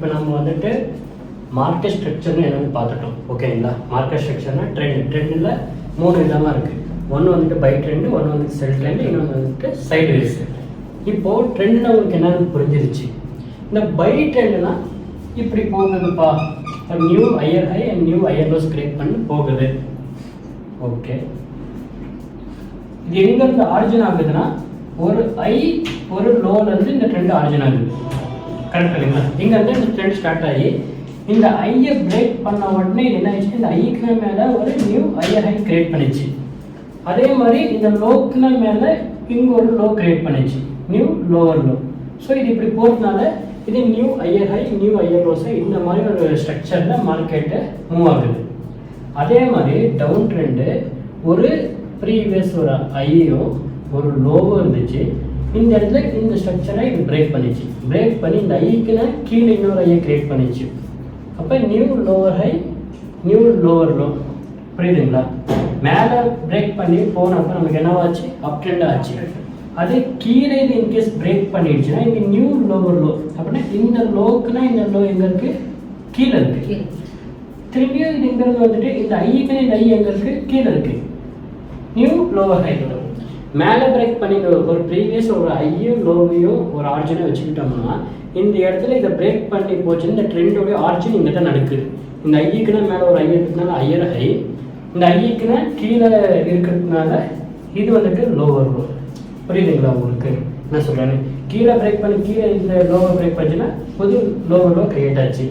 இப்போ நம்ம வந்துட்டு மார்க்கெட் ஸ்ட்ரக்சர்னு என்னென்னு பார்த்துட்டோம். ஓகேங்களா? மார்க்கெட் ஸ்ட்ரக்சர்னா ட்ரெண்டில் 3 விதமாக இருக்குது. ஒன்று வந்துட்டு பை ட்ரெண்டு, ஒன்று வந்துட்டு செல் ட்ரெண்டு, இன்னொன்று வந்துட்டு சைடு வேஸ். இப்போது ட்ரெண்டுனா உங்களுக்கு என்னென்னு புரிஞ்சிருச்சு. இந்த பை ட்ரெண்டுனா இப்படி போகுதுப்பா, new higher high and new higher lows create பண்ணி போகுது. ஓகே, இது எங்கேருந்து ஆரிஜின் ஆகுதுன்னா ஒரு ஐ ஒரு லோலேருந்து இந்த ட்ரெண்ட் ஆரிஜின் ஆகுது. கரெக்ட் இல்லைங்களா? இங்கேருந்து இந்த ட்ரெண்ட் ஸ்டார்ட் ஆகி இந்த ஐயை பிரேக் பண்ண உடனே என்ன ஆயிடுச்சு, இந்த ஐக்கு மேலே ஒரு நியூ ஹையர் ஹை கிரியேட் பண்ணிச்சு. அதே மாதிரி இந்த லோக்குன மேலே இங்கே ஒரு லோ கிரியேட் பண்ணிச்சு, நியூ லோவர் லோ. ஸோ இது இப்படி போகிறதுனால இது new higher high new higher லோஸை இந்த மாதிரி ஒரு ஸ்ட்ரக்சரில் மார்க்கெட்டு மூவ் ஆகுது. அதே மாதிரி டவுன் ட்ரெண்டு ஒரு ப்ரீவியஸ் ஒரு ஐயும் ஒரு லோவும் இருந்துச்சு. இந்த இடத்துல இந்த ஸ்ட்ரக்சரை இது பிரேக் பண்ணிச்சு. பிரேக் பண்ணி இந்த ஐக்குன்னு கீழே இன்னொரு ஐயை கிரியேட் பண்ணிச்சு. அப்போ new lower high new lower low. புரியுதுங்களா? மேலே பிரேக் பண்ணி போனப்போ நமக்கு என்னவாச்சு, அப் ட்ரெண்ட் ஆச்சு. அது கீழே இது இன்கேஸ் பிரேக் பண்ணிடுச்சுன்னா இங்கே நியூ லோவர் லோ. அப்படின்னா இந்த லோக்குன்னா இந்த லோ எங்கே இருக்குது, கீழே இருக்குது. திரும்பியும் இது இங்கிருந்து வந்துட்டு இந்த ஐக்குன்னு இந்த ஐ எங்கே இருக்குது, கீழே இருக்குது, நியூ லோவர் ஹை. மேலே பிரேக் பண்ணி ஒரு ப்ரீவியஸ் ஒரு ஐயும் லோவையும் ஒரு ஆர்ஜினை வச்சுக்கிட்டோம்னா இந்த இடத்துல இதை பிரேக் பண்ணி போச்சுன்னு இந்த ட்ரெண்டோடைய ஆர்ஜின் இங்கே தான் நடக்குது. இந்த ஐக்குன்னா மேலே ஒரு ஐ இருக்கிறதுனால ஹையர் ஹை, இந்த ஐக்குன்னா கீழே இருக்கிறதுனால இது வந்துட்டு லோவர் லோ. புரியுதுங்களா உங்களுக்கு என்ன சொல்கிறேன்னு? கீழே பிரேக் பண்ணி கீழே இந்த லோவர் பிரேக் பண்ணிச்சுன்னா புது லோவர் லோ கிரியேட் ஆச்சு.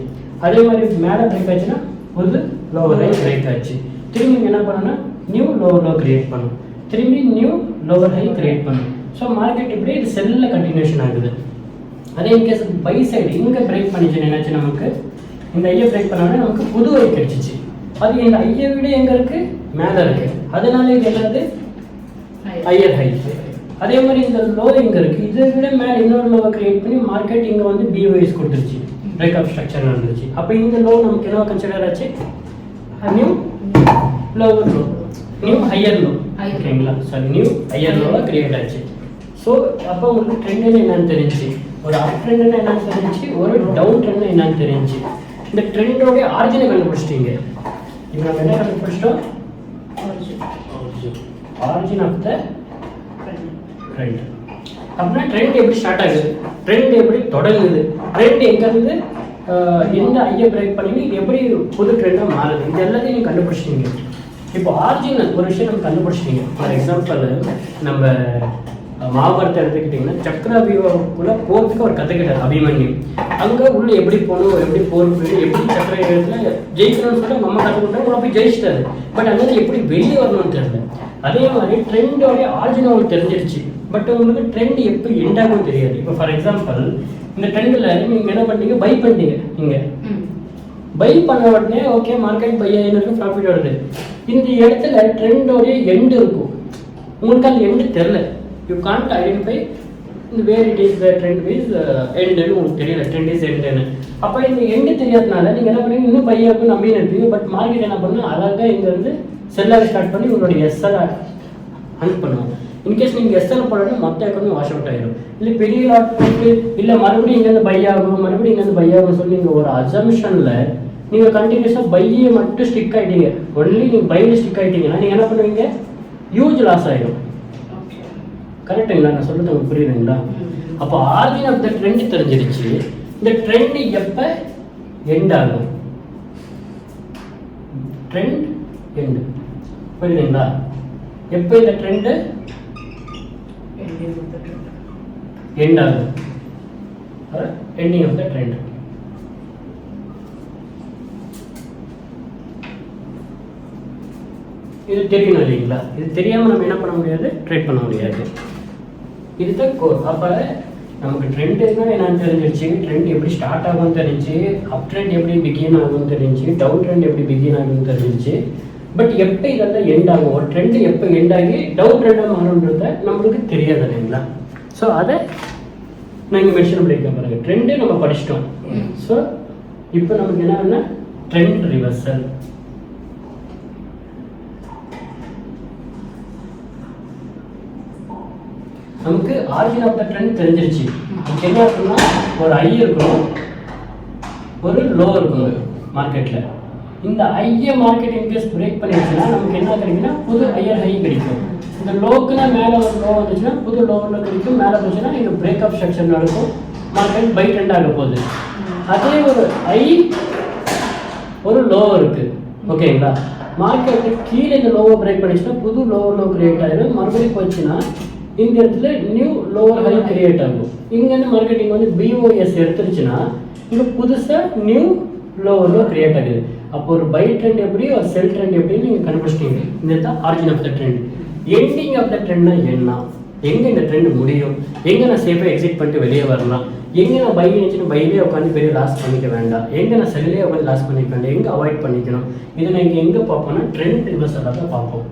அதே மாதிரி மேலே பிரேக் ஆச்சுன்னா புது லோவர் ஹை கிரியேட் ஆச்சு. திரும்பி என்ன பண்ணணும்னா நியூ லோவர் லோ கிரியேட் பண்ணும், திரும்பி நியூ லோவர் ஹை கிரியேட் பண்ணும். ஸோ மார்க்கெட் இப்படி இது செல்லில் கண்டினியூஷன் ஆகுது. அதே இன்கேஸ் பை சைடு இங்கே பிரேக் பண்ணிச்சுன்னு என்னாச்சு, நமக்கு இந்த ஐயை பிரேக் பண்ணோடனே நமக்கு புது ஐ கிடைச்சிச்சு. அது இந்த ஐயை விட எங்கே இருக்குது, மேலே இருக்குது. அதனால இது என்னது, ஹையர் ஹை. அதே மாதிரி இந்த லோ இங்கே இருக்குது, இதை விட மேலே இன்னொரு லோவை கிரியேட் பண்ணி மார்க்கெட் இங்கே வந்து பிஓஎஸ் கொடுத்துருச்சு, பிரேக்அப் ஸ்ட்ரக்சர் நடந்துச்சு. அப்போ இந்த லோ நமக்கு என்ன கன்சிடர் ஆச்சு, new lower low, new higher low. ஓகேங்களா? சாரி, நியூ ஹையர் லோவாக கிரியேட் ஆச்சு. ஸோ அப்போ உங்களுக்கு ட்ரெண்டுன்னு என்னன்னு தெரிஞ்சு, ஒரு அப் ட்ரெண்டுன்னு என்னன்னு தெரிஞ்சு, ஒரு டவுன் ட்ரெண்டு என்னன்னு தெரிஞ்சு. இந்த ட்ரெண்டோடைய ஆரிஜினை கண்டுபிடிச்சிட்டீங்க. இப்போ நம்ம என்ன கண்டுபிடிச்சிட்டோம், ஆரிஜின் ஆஃப் த ட்ரெண்ட். அப்படின்னா ட்ரெண்ட் எப்படி ஸ்டார்ட் ஆகுது, ட்ரெண்ட் எப்படி தொடங்குது, ட்ரெண்ட் எங்கேருந்து எந்த ஐயை பிரேக் பண்ணி இது எப்படி புது ட்ரெண்டாக மாறுது, இது எல்லாத்தையும் நீங்கள் கண்டுபிடிச்சிட்டீங்க. இப்போ ஆரிஜினல் ஒரு விஷயம் நம்ம கண்டுபிடிச்சிட்டீங்க. ஃபார் எக்ஸாம்பிள் நம்ம மகாபாரத்தை எடுத்துக்கிட்டிங்கன்னா சக்கரவியூகக்குள்ளே போகிறதுக்கு அவர் கற்றுக்கிட்டார் அபிமன்யு. அங்கே உள்ள எப்படி போகணும், எப்படி போர் போயிட்டு எப்படி சக்கரவியூகத்தில் ஜெயிக்கணும்னு சொல்லி நம்ம கற்றுக்கிட்டோம், உங்களை போய் ஜெயிச்சிட்டாரு. பட் அங்கே எப்படி வெளியே வரணும்னு தெரியல. அதே மாதிரி ட்ரெண்டோடைய ஆரிஜின் உங்களுக்கு தெரிஞ்சிருச்சு. பட் உங்களுக்கு ட்ரெண்ட் எப்போ எண்ட் ஆகும் தெரியாது. இப்போ ஃபார் எக்ஸாம்பிள் இந்த ட்ரெண்டில் நீங்கள் என்ன பண்ணீங்க, பை பண்ணிட்டீங்க. நீங்கள் பை பண்ண உடனே ஓகே மார்க்கெட் பை ஆகினருக்கு ப்ராஃபிட் வருது. இந்த இடத்துல ட்ரெண்டோடைய எண்டு இருக்கும், உங்களுக்கு அந்த எண்டு தெரில. யூ கான்ட் ஐடென்டிஃபை இந்த where it is the trend is எண்டுன்னு உங்களுக்கு தெரியல, ட்ரெண்ட் இஸ் எண்டுன்னு. அப்போ இந்த எண்டு தெரியாதனால நீங்கள் என்ன பண்ணுவீங்க, இன்னும் பை ஆகும் நம்பின்னு இருப்பீங்க. பட் மார்க்கெட் என்ன பண்ணணும், அழகாக இங்கேருந்து செல்லாக ஸ்டார்ட் பண்ணி உங்களுடைய எஸ்எல் ஹண்ட் பண்ணுவாங்க. இன்கேஸ் நீங்கள் எஸ்எல் போடணும் மொத்த அக்கௌண்ட் வாஷ் அவுட் ஆகிடும். இல்லை பெரிய லாட் போட்டு இல்லை மறுபடியும் இங்கேருந்து பை ஆகும் மறுபடியும் இங்கேருந்து பை ஆகும் சொல்லி நீங்கள் ஒரு அசம்ஷனில் நீங்கள் கண்டினியூஸாக பையை மட்டும் ஸ்டிக் ஆகிட்டீங்க. ஒன்லி நீங்கள் பையில் ஸ்டிக் ஆகிட்டீங்கன்னா நீங்கள் என்ன பண்ணுவீங்க, ஹியூஜ் லாஸ் ஆகிடும். கரெக்டுங்களா? நான் சொல்கிறது உங்களுக்கு புரியுதுங்களா? அப்போ ஆரிஜின் ஆஃப் த ட்ரெண்ட் தெரிஞ்சிருச்சு. இந்த ட்ரெண்ட் எப்போ எண்ட் ஆகும், ட்ரெண்ட் எண்டு. புரியுதுங்களா? எப்போ இந்த ட்ரெண்டு எண்ட் ஆகும், எண்டிங் ஆஃப் த ட்ரெண்ட். இது தெரியணும் இல்லைங்களா? இது தெரியாமல் நம்ம என்ன பண்ண முடியாது, ட்ரேட் பண்ண முடியாது. இதுதான் கோர். அப்போ நமக்கு ட்ரெண்டுன்னா என்னன்னு தெரிஞ்சிருச்சு, ட்ரெண்ட் எப்படி ஸ்டார்ட் ஆகும்னு தெரிஞ்சு, அப் ட்ரெண்ட் எப்படி பிகின் ஆகும்னு தெரிஞ்சு, டவுன் ட்ரெண்ட் எப்படி பிகின் ஆகும்னு தெரிஞ்சு. பட் எப்போ இதெல்லாம் எண்ட் ஆகும், ஒரு ட்ரெண்டு எப்போ எண்ட் ஆகி டவுன் ட்ரெண்டாக மாறுன்றத நம்மளுக்கு தெரியாது இல்லைங்களா? ஸோ அதை நான் இங்கே மென்ஷன் பண்ணியிருக்கேன் பாருங்க. ட்ரெண்டு நம்ம படிச்சிட்டோம். ஸோ இப்போ நமக்கு என்னன்னா ட்ரெண்ட் ரிவர்சல். நமக்கு ஆரிஜின் ஆஃப் த ட்ரெண்ட் தெரிஞ்சிருச்சு. நமக்கு என்ன இருக்குன்னா ஒரு ஐ இருக்கணும், ஒரு லோ இருக்குங்க மார்க்கெட்டில். இந்த ஹையை மார்க்கெட் இன்கேஸ் பிரேக் பண்ணிடுச்சுன்னா நமக்கு என்ன கிடைக்குன்னா புது ஹையர் ஹை கிடைக்கும். இந்த லோக்குன்னா மேலே ஒரு லோ வந்துச்சுன்னா புது லோவில் கிடைக்கும். மேலே போச்சுன்னா நீங்கள் பிரேக் ஆஃப் ஸ்ட்ரக்சர் நடக்கும், மார்க்கெட் பை ட்ரெண்ட் ஆக போகுது. அதே ஒரு ஹை ஒரு லோ இருக்குது ஓகேங்களா. மார்க்கெட்டு கீழே இந்த லோவை பிரேக் பண்ணிச்சுன்னா புது லோவர் லோ கிரியேட் ஆகிடும். மறுபடியும் போச்சுன்னா இந்த இடத்துல நியூ லோவர் ஹை கிரியேட் ஆகும். இங்கேருந்து மார்க்கெட்டிங் வந்து பிஓஎஸ் எடுத்துருச்சுன்னா இங்கே புதுசாக நியூ லோவர் லோ கிரியேட் ஆகுது. அப்போ ஒரு பை ட்ரெண்ட் எப்படி ஒரு செல் ட்ரெண்ட் எப்படின்னு நீங்கள் கண்டுபிடிச்சிட்டீங்க. இந்த தான் origin of the trend. Ending of the ட்ரெண்ட்னா என்ன, எங்கே இந்த ட்ரெண்ட் முடியும், எங்கே நான் சேஃபாக எக்ஸிட் பண்ணிட்டு வெளியே வரலாம், எங்கே நான் பை நினச்சிட்டு பையிலே உட்காந்து பெரிய லாஸ் பண்ணிக்க வேண்டாம், எங்கே நான் செல்லே உட்காந்து லாஸ் பண்ணிக்க வேண்டாம், எங்கே அவாய்ட் பண்ணிக்கணும், இதை நான் இங்கே எங்கே பார்ப்போம்னா ட்ரெண்ட் ரிவர்சலாக தான் பார்ப்போம்.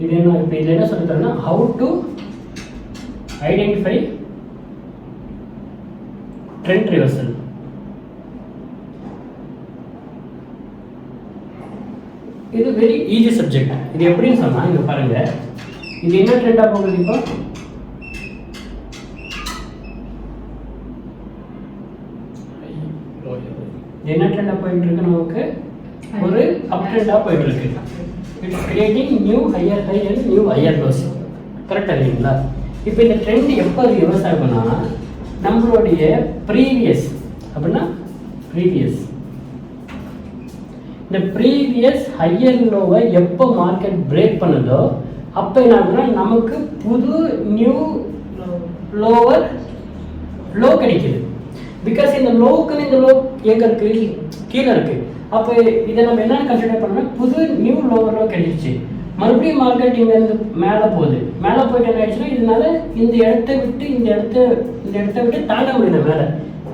இது என்ன இப்போ இதில் என்ன சொல்லித்தரேன்னா how to identify trend reversal. இது வெரி ஈஸி சப்ஜெக்ட். இது எப்படின்னு சொன்னால் இங்கே பாருங்கள், இது என்ன ட்ரெண்டாக போகுது, இப்போ என்ன ட்ரெண்டாக போயிட்டு இருக்கு, நமக்கு ஒரு அப் ட்ரெண்டாக போயிட்டு இருக்கு. It's creating new higher high and new higher lows. கரெக்டாக இல்லைங்களா. இப்போ இந்த ட்ரெண்ட் எப்போ ரிவர்ஸ் ஆகும்னா நம்மளுடைய ப்ரீவியஸ் அப்படின்னா ப்ரீவியஸ் இந்த ப்ரீவியஸ் ஹையர் லோவை எப்போ மார்க்கெட் பிரேக் பண்ணுதோ அப்போ என்ன ஆகுதுன்னா நமக்கு புது நியூ லோவர் லோ கிடைக்குது. பிகாஸ் இந்த லோக்குன்னு இந்த லோ எங்கே இருக்குது, கீழே இருக்குது. அப்போ இதை நம்ம என்ன கன்சிடர் பண்ணோம்னா புது நியூ லோவர் லோ கிடைச்சிச்சு. மறுபடியும் மார்க்கெட் இங்கேருந்து மேலே போகுது. மேலே போயிட்டு என்ன ஆயிடுச்சுன்னா இதனால இந்த இடத்த விட்டு இந்த இடத்த விட்டு தாண்ட முடியல மேலே.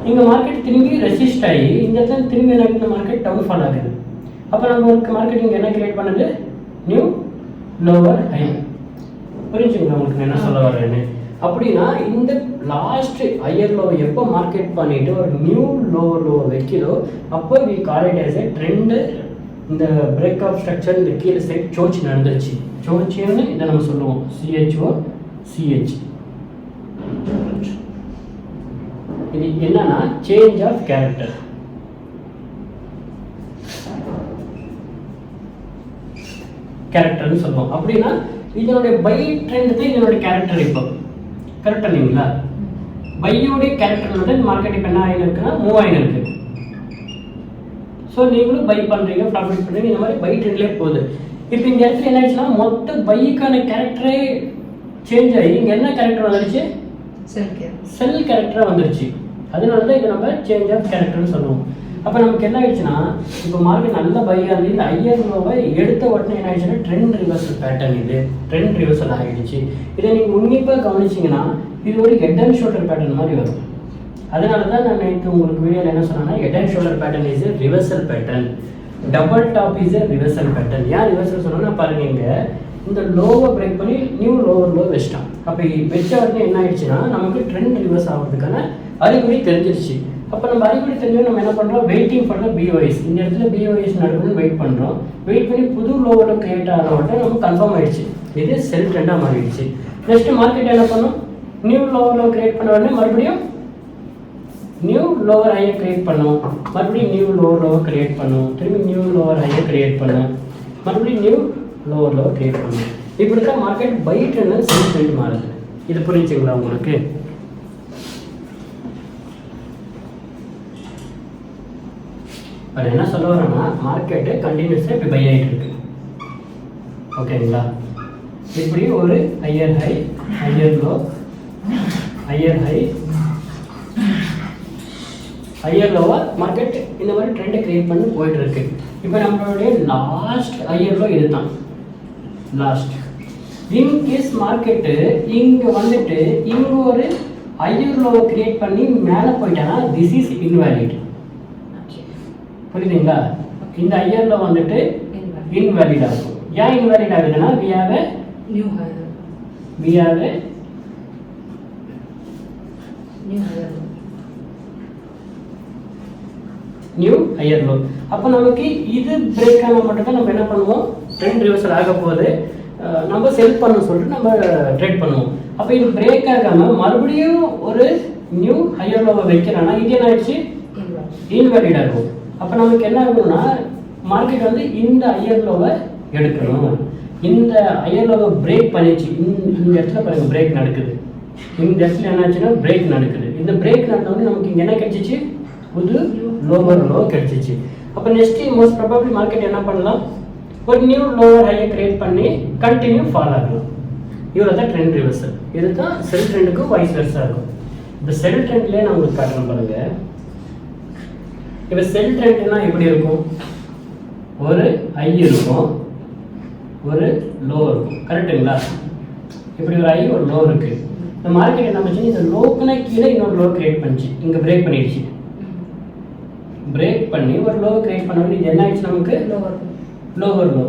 இங்கே மார்க்கெட் திரும்பி ரெசிஸ்ட் ஆகி இந்த இடத்துல திரும்பி என்ன மார்க்கெட் டவுன்ஃபால் ஆகுது. அப்போ நம்மளுக்கு மார்க்கெட் இங்கே என்ன கிரியேட் பண்ணுது, நியூ லோவர் ஹை. புரிஞ்சுங்களா உங்களுக்கு என்ன சொல்ல வரேன்னு. அப்படின்னா இந்த லாஸ்ட் ஹையர் லோ எப்போ மார்க்கெட் பண்ணிட்டு ஒரு நியூ லோவர் லோ வைக்கிறோ அப்போ we call it as a trend. இந்த பிரேக் ஆஃப் ஸ்ட்ரக்சர் இந்த கீழே சைட் சோச் நடந்துருச்சு. சோச்சின்னு இதை நம்ம சொல்லுவோம், சிஹெச்ஓ சிஹெச். இது என்னன்னா சேஞ்ச் ஆஃப் கேரக்டர். கேரக்டர்னு சொல்லுவோம். அப்படின்னா இதனுடைய பை ட்ரெண்ட் தான் இதனுடைய கேரக்டர். இப்போ கரெக்டாக இல்லைங்களா. பையோடைய கேரக்டர் வந்து மார்க்கெட் இப்போ என்ன ஆகின்னு இருக்குன்னா மூவ் ஆகின்னு இருக்கு. ஸோ நீங்களும் பை பண்ணுறீங்க, ப்ராஃபிட் பண்ணுறீங்க, இந்த மாதிரி பை ட்ரெண்ட்லேயே போகுது. இப்போ இந்த இடத்துல என்ன ஆயிடுச்சுன்னா மொத்த பைக்கான கேரக்டரே சேஞ்ச் ஆகி இங்கே என்ன கேரக்டர் வந்துருச்சு, செல் கேரக்டராக வந்துருச்சு. அதனால தான் இதை நம்ம சேஞ்ச் ஆஃப் கேரக்டர்னு சொல்லுவோம். அப்போ நமக்கு என்ன ஆயிடுச்சுன்னா இப்போ மார்க்கெட் நல்ல பையாக இருந்து இந்த ஹையர் லோவை எடுத்த உடனே என்ன ஆயிடுச்சுன்னா ட்ரெண்ட் ரிவர்சல் பேட்டர்ன். இது ட்ரெண்ட் ரிவர்சல் ஆகிடுச்சு. இதை நீங்கள் உன்னிப்பாக கவனிச்சிங்கன்னா இது ஒரு ஹெட் அண்ட் ஷோல்டர் பேட்டர்ன் மாதிரி வரும். அதனால தான் நான் நேற்று உங்களுக்கு வீடியோவில் என்ன சொன்னேன்னா head and shoulder pattern is a reversal pattern, double top is a reversal pattern. ஏன் ரிவர்சல் சொன்னோன்னா பாருங்க, இங்கே இந்த லோவை பிரேக் பண்ணி நியூ லோவர் லோ வச்சிட்டான். அப்போ வச்ச உடனே என்ன ஆயிடுச்சுன்னா நமக்கு ட்ரெண்ட் ரிவர்ஸ் ஆகிறதுக்கான அறிகுறி தெரிஞ்சிருச்சு. அப்போ நம்ம அறிகுறி தெரிஞ்சு நம்ம என்ன பண்ணுறோம், வெயிட்டிங் ஃபார் த பிஓஎஸ். இந்த இடத்துல பிஓஎஸ் நடக்குதுன்னு வெயிட் பண்ணுறோம். வெயிட் பண்ணி புது லோவில் கிரியேட் ஆகிறவங்க நமக்கு கன்ஃபார்ம் ஆயிடுச்சு, இது செல் ட்ரெண்டாக மாறிடுச்சு. நெக்ஸ்ட் மார்க்கெட் என்ன பண்ணும், நியூ லோவர் லோ கிரியேட் பண்ண உடனே மறுபடியும் நியூ லோவர் ஹையை கிரியேட் பண்ணும், மறுபடியும் நியூ லோவர் லோவை கிரியேட் பண்ணும், திரும்பி நியூ லோவர் ஹையை கிரியேட் பண்ணும், மறுபடியும் நியூ லோவர் லோவை கிரியேட் பண்ணும். இப்படி தான் மார்க்கெட் பை ட்ரெண்ட் செல் ட்ரெண்ட் மாறுது. இது புரிஞ்சுங்களா உங்களுக்கு. அது என்ன சொல்ல வரோம்னா மார்க்கெட்டு கண்டினியூஸாக இப்படி பை ஆகிட்டு இருக்கு ஓகேங்களா. இப்படி ஒரு higher high, higher low, higher high, higher லோவாக மார்க்கெட் இந்த மாதிரி ட்ரெண்டை கிரியேட் பண்ணி போயிட்டு இருக்கு. இப்போ நம்மளுடைய லாஸ்ட் ஹையர் லோ இது தான் லாஸ்ட். இன்கேஸ் மார்க்கெட்டு இங்கே வந்துட்டு இங்கே ஒரு ஹையர் லோவை கிரியேட் பண்ணி மேலே போயிட்டாங்கன்னா திஸ் இஸ் இன்வேலிட். புரியுதுங்களா. இந்த ஹையர் லோ வந்துட்டு இன்வேலிட் ஆகும். ஏன் இன்வேலிட் ஆகுதுன்னா we have a new higher low. அப்போ நமக்கு இது பிரேக் ஆனால் மட்டும்தான் நம்ம என்ன பண்ணுவோம், ட்ரெண்ட் ரிவர்சல் ஆக போகுது, நம்ம செல் பண்ண சொல்லிட்டு நம்ம ட்ரேட் பண்ணுவோம். அப்போ இது பிரேக் ஆகாமல் மறுபடியும் ஒரு நியூ ஹையர் லோவை வைக்கிறோன்னா இது என்ன ஆயிடுச்சு, இன்வேலிட் ஆகும். அப்போ நமக்கு என்ன ஆகும்னா மார்க்கெட் வந்து இந்த ஹையர் லோவை எடுக்கணும். இந்த ஹையர் லோவை பிரேக் பண்ணிச்சு. இந்த இடத்துல பாருங்க பிரேக் நடக்குது. இந்த இடத்துல என்னாச்சுன்னா பிரேக் நடக்குது. இந்த பிரேக் நடந்தோடனே நமக்கு இங்கே என்ன கிடைச்சிச்சு? புது லோவர் லோ கிடைச்சிச்சு. அப்போ நெக்ஸ்ட் மோஸ்ட் ப்ராபபிலி மார்க்கெட் என்ன பண்ணலாம்? ஒரு நியூ லோவர் ஹையை கிரியேட் பண்ணி கண்டினியூ ஃபால் ஆகலாம். இவ்வளோ தான் ட்ரெண்ட் ரிவர்சல். இது தான் செல் ட்ரெண்டுக்கும் வைஸ் வெர்ஸாக இருக்கும். இந்த செல் ட்ரெண்ட்லேயே நான் உங்களுக்கு காட்டுறேன் பாருங்க. இப்போ செல் ட்ரெண்ட்னா எப்படி இருக்கும்? ஒரு ஐ இருக்கும், ஒரு லோ இருக்கும், கரெக்டுங்களா? இப்படி ஒரு ஐ ஒரு லோ இருக்கு. இந்த மார்க்கெட் என்ன பண்ணுச்சு? இந்த லோக்குனா கீழே இன்னொரு லோ கிரியேட் பண்ணிச்சு. இங்கே பிரேக் பண்ணிடுச்சு. பிரேக் பண்ணி ஒரு லோ கிரியேட் பண்ண இது என்ன ஆயிடுச்சு? நமக்கு லோவர் லோ.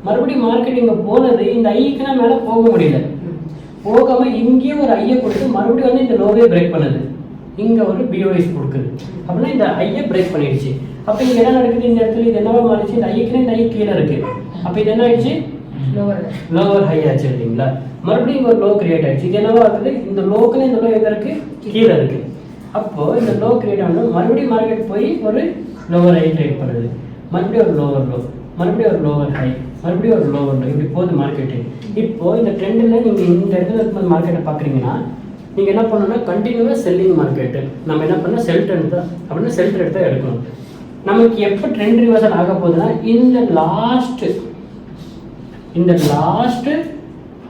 மறுபடியும் மார்க்கெட் இங்கே போனது இந்த ஐக்குனா மேலே போக முடியல. போகாம இங்கேயும் ஒரு ஐயை கொடுத்து மறுபடியும் வந்து இந்த லோவே பிரேக் பண்ணுது. இங்கே ஒரு பிஓஎஸ் கொடுக்குது. அப்படின்னா இந்த ஐயை பிரேக் பண்ணிடுச்சு. அப்போ இங்கே என்ன நடக்குது? இந்த இடத்துல இது என்னவா மாறிச்சு? இந்த ஐக்குன்னா இந்த ஐ கீழே இருக்கு. அப்போ இது என்ன ஆயிடுச்சு? லோவர் ஹை ஆச்சு இல்லைங்களா? மறுபடியும் ஒரு லோ கிரியேட் ஆயிடுச்சு. இது என்னவா இருக்குது? இந்த லோக்குன்னு இந்த லோ எங்க இருக்கு? கீழே இருக்கு. அப்போ இந்த லோ கிரியேட் ஆகணும். மறுபடியும் மார்க்கெட் போய் ஒரு லோவர் ஹை ட்ரேட் பண்ணுது. மறுபடியும் ஒரு லோவர் லோ, மறுபடியும் ஒரு லோவர் ஹை, மறுபடியும் ஒரு லோவர் லோ. இப்படி போகுது மார்க்கெட்டு. இப்போ இந்த ட்ரெண்டில் நீங்கள் இந்த இடத்துல இருக்கும்போது மார்க்கெட்டை பார்க்குறீங்கன்னா நீங்கள் என்ன பண்ணணும்னா கண்டினியூவாக செல்லிங் மார்க்கெட்டு. நம்ம என்ன பண்ணால் செல் ட்ரெண்ட் தான் அப்படின்னா செல் ட்ரெண்ட் தான் எடுக்கணும். நமக்கு எப்போ ட்ரெண்ட் ரிவர்சல் ஆக போகுதுன்னா இந்த லாஸ்ட்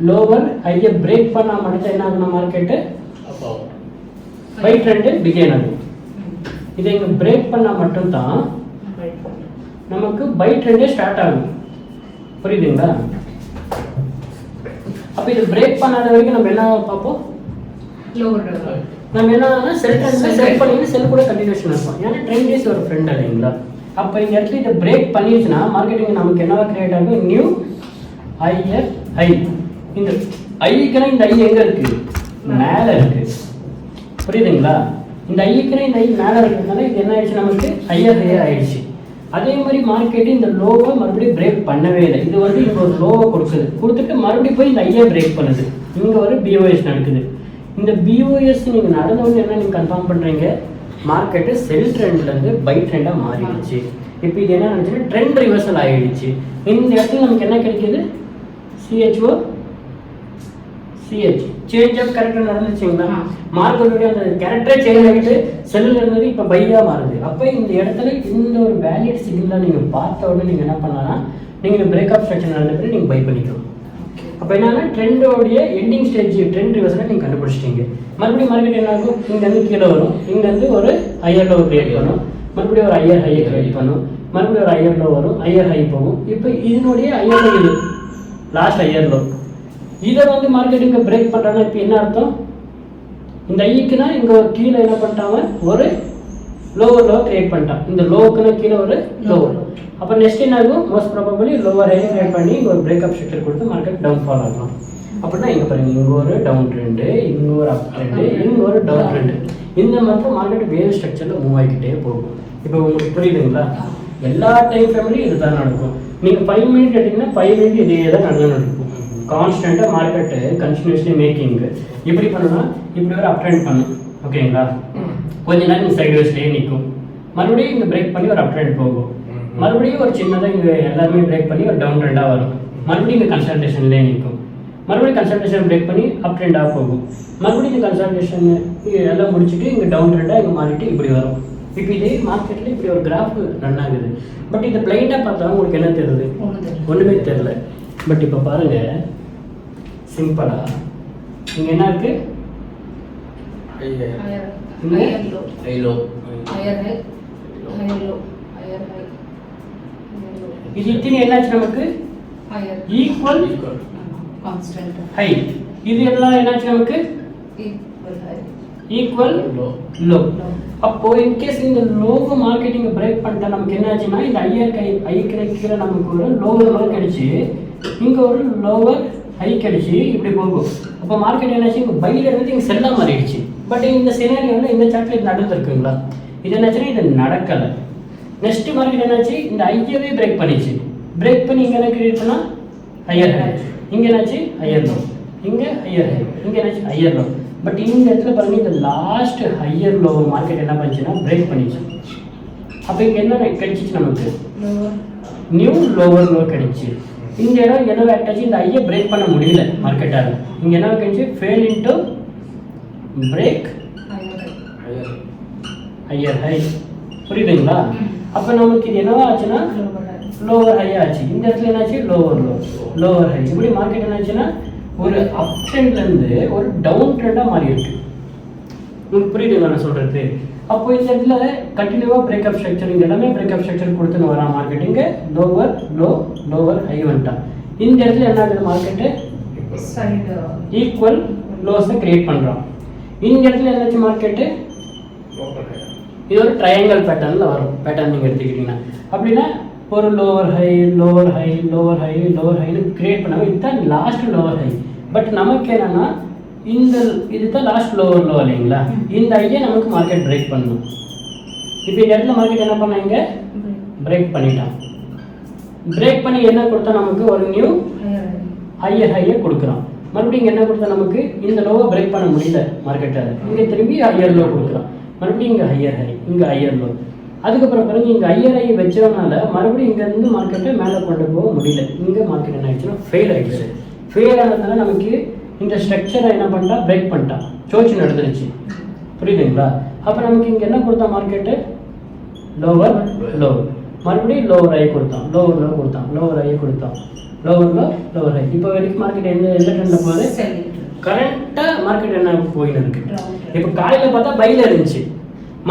லோவர் ஹையை பிரேக் பண்ணால் மட்டும் என்ன ஆகணும்? மார்க்கெட்டு பை ட்ரெண்டு பிகின் ஆகும். இதை இங்கே பிரேக் பண்ணால் மட்டும்தான் நமக்கு பை ட்ரெண்டே ஸ்டார்ட் ஆகும். புரியுதுங்களா? அப்போ இது பிரேக் பண்ணாத வரைக்கும் நம்ம என்ன பார்ப்போம்? நம்ம என்ன செல் ட்ரெண்ட் செல் பண்ணி செல் கூட கண்டினியூஷன் இருப்போம். ஏன்னா ட்ரெண்ட் இஸ் ஒரு ஃப்ரெண்ட் இல்லைங்களா? அப்போ இந்த இடத்துல இதை பிரேக் பண்ணிடுச்சுன்னா மார்க்கெட்டிங் நமக்கு என்னவா கிரியேட் ஆகும்? New higher high. இந்த ஐக்குன்னா இந்த ஐ எங்க இருக்கு? மேலே இருக்கு. புரியுதுங்களா? இந்த ஐக்குன்னா இந்த ஐ மேலே இருக்கிறதுனால இது என்ன ஆயிடுச்சு? நமக்கு ஹையர் ஹையர் ஆயிடுச்சு. அதே மாதிரி மார்க்கெட்டு இந்த லோவை மறுபடியும் பிரேக் பண்ணவே இல்லை. இது வந்து இப்போ ஒரு லோவை கொடுத்துட்டு மறுபடியும் போய் இந்த ஐயை பிரேக் பண்ணுது. இங்கே ஒரு பிஓஎஸ் நடக்குது. இந்த பிஓஎஸ் நீங்கள் நடந்தவொன்னு என்ன நீங்கள் கன்ஃபார்ம் பண்ணுறீங்க? மார்க்கெட்டு செல் ட்ரெண்ட்லேருந்து பை ட்ரெண்டாக மாறிடுச்சு. இப்போ இது என்ன நினச்சுன்னா ட்ரெண்ட் ரிவர்சல் ஆகிடுச்சு. இந்த இடத்துல நமக்கு என்ன கிடைக்கிது? CHO CH change of character நடந்துச்சுங்களா? மார்க்கெட்டுடைய அந்த கேரக்டரே சேஞ்ச் ஆகிட்டு செல்லில் இருந்தது இப்போ பையாக மாறுது. அப்போ இந்த இடத்துல இந்த ஒரு வேலிட் சிக்னலாக நீங்கள் பார்த்த உடனே நீங்கள் என்ன பண்ணலாம்னா நீங்கள் பிரேக்அப் ஸ்ட்ரக்சர் நடந்த பிறகு நீங்கள் பை பண்ணிக்கலாம். அப்போ என்னன்னா ட்ரெண்டோடைய எண்டிங் ஸ்டேஜ் ட்ரெண்ட் ரிவர்ஸில் நீங்கள் கண்டுபிடிச்சிட்டீங்க. மறுபடியும் மார்க்கெட் என்ன ஆகும்? இங்கேருந்து கீழே வரும். இங்கேருந்து ஒரு ஹையர் லோ கிரியேட் பண்ணும். மறுபடியும் ஒரு ஹையர் ஹையை கிரியேட் பண்ணும். மறுபடியும் ஒரு ஹையர் லோ வரும். ஹையர் ஹை போகும். இப்போ இதனுடைய ஹையர் லோ இது லாஸ்ட் ஹையர் லோ. இதை வந்து மார்க்கெட் இங்கே பிரேக் பண்ணுறாங்கன்னா இப்போ என்ன அர்த்தம்? இந்த ஐக்குன்னா இங்கே கீழே என்ன பண்ணிட்டாங்க? ஒரு லோவர் லோ கிரியேட் பண்ணிட்டான். இந்த லோவுக்குன்னா கீழே ஒரு லோவர். அப்போ நெக்ஸ்ட் என்ன ஆகும்? Most probably lower high create பண்ணி இங்கே ஒரு பிரேக்அப் ஸ்ட்ரக்சர் கொடுத்து மார்க்கெட் டவுன் ஃபால் ஆகலாம். அப்படின்னா இங்கே பாருங்கள், இங்கே ஒரு டவுன் ட்ரெண்டு, இங்கே ஒரு அப் ட்ரெண்டு, இங்கே ஒரு டவுன் ட்ரெண்டு. இந்த மாதிரி மார்க்கெட் வேவ் ஸ்ட்ரக்சரில் மூவ் ஆகிக்கிட்டே போகும். இப்போ உங்களுக்கு புரியுதுங்களா? எல்லா டைம் ஃப்ரேம்லையும் இதுதான் நடக்கும். நீங்கள் 5 மினிட் எடுத்தீங்கன்னா 5 மினிட் இதே தான் நடக்கும். கான்ஸ்டண்ட்டாக மார்க்கெட்டு கன்டினியூஸ்லி மேக்கிங் இப்படி பண்ணணும்னா இப்படி ஒரு அப் ட்ரெண்ட் பண்ணும். ஓகேங்களா? கொஞ்ச நேரம் இந்த சைடு வேஸ்லேயே நிற்கும். மறுபடியும் இங்கே பிரேக் பண்ணி ஒரு அப் ட்ரெண்ட் போகும். மறுபடியும் ஒரு சின்னதாக இங்கே எல்லாருமே பிரேக் பண்ணி ஒரு டவுன் ட்ரெண்டாக வரும். மறுபடியும் இங்கே கன்சல்டேஷன்லேயே நிற்கும். மறுபடியும் கன்சல்டேஷன் பிரேக் பண்ணி அப் ட்ரெண்டாக போகும். மறுபடியும் இந்த கன்சல்டேஷன் எல்லாம் முடிச்சுட்டு இங்கே டவுன் ட்ரெண்டாக இங்கே மாறிட்டு இப்படி வரும். இப்போ இதே மார்க்கெட்டில் இப்படி ஒரு கிராஃப் ரன் ஆகுது. பட் இதை பிளைண்டாக பார்த்தா உங்களுக்கு என்ன தெரியுது? ஒன்றுமே தெரியல. பட் இப்போ பாருங்கள், சிம்பிளாக இங்கே என்ன இருக்குது? இது இத்தனை என்னாச்சு நமக்கு? Equal high. இது எல்லாம் என்னாச்சு நமக்கு? Equal low. அப்போ இன்கேஸ் இந்த லோகோ மார்க்கெட்டிங் பிரேக் பண்ணிட்டா நமக்கு என்ன ஆச்சுன்னா இந்த ஐக்கு கீழே நமக்கு ஒரு லோவர் லோ கிடைச்சி இங்கே ஒரு லோவர் ஹை கிடைச்சி இப்படி போகும். அப்போ மார்க்கெட் என்னாச்சு? இங்கே பையில் இருந்து இங்கே செல்லாக மாறிடுச்சு. பட் இந்த சினாரியோவில் இந்த சார்ட்டில் இது நடந்துருக்குங்களா? இது என்னாச்சுன்னா இது நடக்கலை. நெக்ஸ்ட் மார்க்கெட் என்னாச்சு? இந்த ஐயவே பிரேக் பண்ணிச்சு. பிரேக் பண்ணி இங்கே என்ன கிரியேட் பண்ணால் ஹையர் ஹை. இங்கே என்னாச்சு? Higher low. இங்கே ஹையர் ஹை. இங்கே என்னாச்சு? Higher low. பட் இந்த இடத்துல பாருங்க, இந்த லாஸ்ட் ஹையர் லோ மார்க்கெட் என்ன பண்ணிச்சுன்னா பிரேக் பண்ணிச்சு. அப்போ இங்கே என்ன கிடைச்சிச்சு நமக்கு நியூ லோவர் லோ கிடைச்சி. இந்த இடம் என்ன ஆக்டாச்சு, இந்த ஐயை பிரேக் பண்ண முடியல மார்க்கெட்டால். இங்கே என்ன கிடைச்சி, fail into break higher high. புரியுதுங்களா? அப்போ நமக்கு இது என்னவா ஆச்சுன்னா லோவர் ஹை ஆச்சு. இந்த இடத்துல என்னாச்சு, லோவர் லோ லோவர் ஹை. இப்படி மார்க்கெட் என்னாச்சுன்னா ஒரு அப் ட்ரெண்ட்லேருந்து ஒரு டவுன் ட்ரெண்டாக மாறி இருக்கு. உங்களுக்கு புரியுதுங்களா நான் சொல்கிறது? அப்போ இந்த இடத்துல கண்டினியூவாக பிரேக்அப் ஸ்ட்ரக்சர், இங்கே எல்லாமே பிரேக்அப் ஸ்ட்ரக்சர் கொடுத்துன்னு வரான் மார்க்கெட். இங்கே லோவர் லோ லோவர் ஹை வந்துட்டான். இந்த இடத்துல என்ன ஆகுது, மார்க்கெட்டு ஈக்குவல் லோஸை கிரியேட் பண்ணுறான். இந்த இடத்துல என்னாச்சு, மார்க்கெட்டு இது ஒரு ட்ரையாங்கல் பேட்டர்னில் வரும். பேட்டர்ன் நீங்கள் எடுத்துக்கிட்டீங்கன்னா அப்படின்னா ஒரு lower high lower high lower high lower ஹைன்னு கிரியேட் பண்ணாமல் இதுதான் லாஸ்ட் லோவர் ஹை. பட் நமக்கு என்னன்னா இந்த இதுதான் லாஸ்ட் லோவர் லோ இல்லைங்களா? இந்த ஐடியா நமக்கு மார்க்கெட் பிரேக் பண்ணணும். இப்போ இந்த இடத்துல மார்க்கெட் என்ன பண்ணாங்க, பிரேக் பண்ணிட்டான். பிரேக் பண்ணி என்ன கொடுத்தா நமக்கு ஒரு நியூ ஹையர் ஹையை கொடுக்குறான். மறுபடியும் இங்கே என்ன கொடுத்தா நமக்கு இந்த லோவை பிரேக் பண்ண முடியல மார்க்கெட்டால். இங்கே திரும்பி ஹையர் லோ கொடுக்குறான். மறுபடியும் இங்கே ஹையர் ஹை, இங்கே ஹையர் லோ. அதுக்கப்புறம் பிறகு இங்கே ஹையர் ஹை வச்சதுனால மறுபடியும் இங்கேருந்து மார்க்கெட்டை மேலே கொண்டு போக முடியல. இங்கே மார்க்கெட் என்ன ஆயிடுச்சுன்னா ஃபெயில் ஆகிடுச்சு. ஃபெயில் ஆனதுனால நமக்கு இந்த ஸ்ட்ரக்சரை என்ன பண்ணிட்டா, பிரேக் பண்ணிட்டான். சோச்சு நடந்துருச்சு. புரியுதுங்களா? அப்போ நமக்கு இங்கே என்ன கொடுத்தா, மார்க்கெட்டு லோவர் லோ, மறுபடியும் லோவர் ஹை கொடுத்தான், லோவர் லோ கொடுத்தான், லோவர் ஹை கொடுத்தான், லோவர் லோ லோவர் ஹை. இப்போ வரைக்கும் மார்க்கெட் எந்த ட்ரெண்டில் போகுது, கரெக்டாக மார்க்கெட் என்ன போயின்னு இருக்கு. இப்போ காலையில் பார்த்தா பையில் இருந்துச்சு,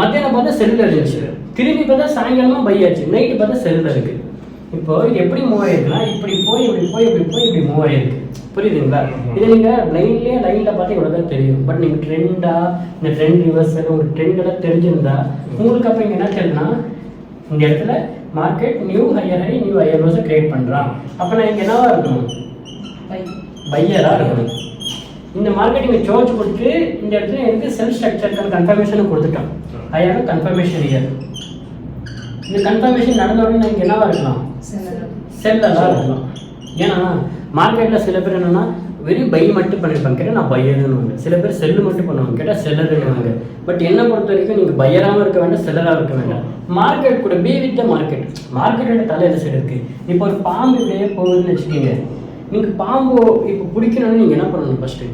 மத்தியானம் பார்த்தா செல்லில் இருந்துச்சு, திரும்பி பார்த்தா சாயங்காலமாக பை ஆச்சு, நைட்டு பார்த்தா செல்லில் இருக்குது. இப்போ இது எப்படி மூவ் ஆகிருக்குன்னா இப்படி போய் இப்படி போய் இப்படி போய் இப்படி மூவ் ஆகிருக்கு. புரியுதுங்களா? இதை நீங்கள் லைனில் பார்த்தா இவ்வளோ தான் தெரியும். பட் நீங்கள் ட்ரெண்டாக இந்த ட்ரெண்ட் ரிவர்சல் உங்களுக்கு ட்ரெண்டெல்லாம் தெரிஞ்சிருந்தா உங்களுக்கு அப்போ இங்கே என்ன தெரியுதுன்னா இந்த இடத்துல market new higher high new higher லோஸை கிரியேட் பண்ணுறான். அப்போ நான் இங்கே என்னவா இருக்கணும், பையராக இருக்கணும். இந்த மார்க்கெட் இங்கே சோர்ச் கொடுத்து இந்த இடத்துல எனக்கு செல் ஸ்ட்ரக்சருக்கான கன்ஃபர்மேஷனை கொடுத்துட்டான். Higher confirmation year. இந்த கன்ஃபர்மேஷன் நடந்த உடனே எனக்கு என்னவா இருக்கலாம், செல்லெல்லாம் இருக்கலாம். ஏன்னா மார்க்கெட்டில் சில பேர் என்னென்னா வெறும் பை மட்டும் பண்ணியிருப்பாங்க, கேட்டால் நான் பையர்னுவாங்க. சில பேர் செல்லு மட்டும் பண்ணுவாங்க, கேட்டால் செல்லருவாங்க. பட் என்னை பொறுத்த வரைக்கும் நீங்கள் பையராகவும் இருக்க வேண்டாம், செல்லராக இருக்க வேண்டாம். மார்க்கெட் கூட பி வித் த மார்க்கெட். மார்க்கெட்டோட தலை எந்த சைடு இருக்குது. இப்போ ஒரு பாம்பு இப்படியே போகுதுன்னு வச்சுக்கோங்க. நீங்கள் பாம்பு இப்போ பிடிக்கணும்னு நீங்கள் என்ன பண்ணணும், ஃபஸ்ட்டு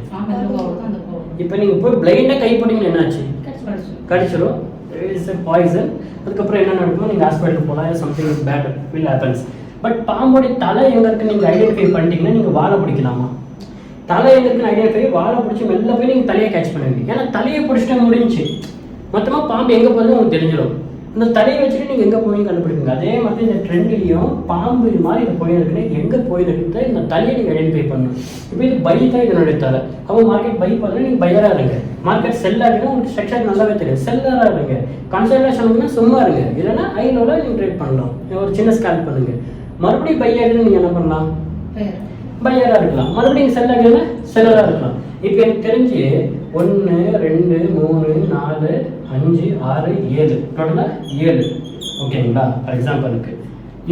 இப்போ நீங்கள் போய் பிளைண்டாக கை போட்டிங்கன்னா என்னாச்சு, கடிச்சிடும், இட்ஸ் பாய்சன். அதுக்கப்புறம் என்ன நடக்கும், நீங்கள் ஹாஸ்பிட்டலுக்கு போகலாம், something bad will happens. But பாம்போடைய தலை எங்கே இருக்குன்னு நீங்கள் ஐடென்டிஃபை பண்ணிட்டீங்கன்னா நீங்கள் வாழை பிடிக்கலாமா, தலை எங்கே இருக்குன்னு ஐடென்டிஃபை வாழை பிடிச்சி மெல்ல போய் நீங்கள் தலையை கேட்ச் பண்ணுவீங்க. ஏன்னா தலையை பிடிச்சிட்டா முடிஞ்சு மொத்தமாக பாம்பு எங்கே போகுதுன்னு உங்களுக்கு தெரிஞ்சிடும். இந்த தலையை வச்சுட்டு நீங்கள் எங்கே போய் கண்டுபிடிப்பீங்க. அதே மாதிரி இந்த ட்ரெண்ட்லேயும் பாம்பு இது மாதிரி இது போயிருக்குன்னு எங்கே போயிருக்குன்னு இந்த தலையை நீங்கள் ஐடென்டிஃபை பண்ணணும். இப்போ இது பை தான் இதனுடைய தலை. அப்போ மார்க்கெட் பை பண்ணால் நீங்கள் பையராக இருங்க. மார்க்கெட் செல்லாருன்னா உங்களுக்கு ஸ்ட்ரக்சர் நல்லாவே தெரியும், செல்லராக இருங்க. கன்சல்டேஷனுக்குன்னா சும்மா இருங்க, இல்லைன்னா ஐலோவில் நீங்கள் ட்ரேட் பண்ணலாம், ஒரு சின்ன ஸ்கேல் பண்ணுங்கள். மறுபடியும் பையர்னு நீங்கள் என்ன பண்ணலாம், பையராக இருக்கலாம். மறுபடியும் செல்லாருன்னா செல்லராக இருக்கலாம். இப்போ எனக்கு தெரிஞ்சு 1 2 3 4 5 6 7 டோட்டலாக 7. ஓகேங்களா? ஃபார் எக்ஸாம்பிளுக்கு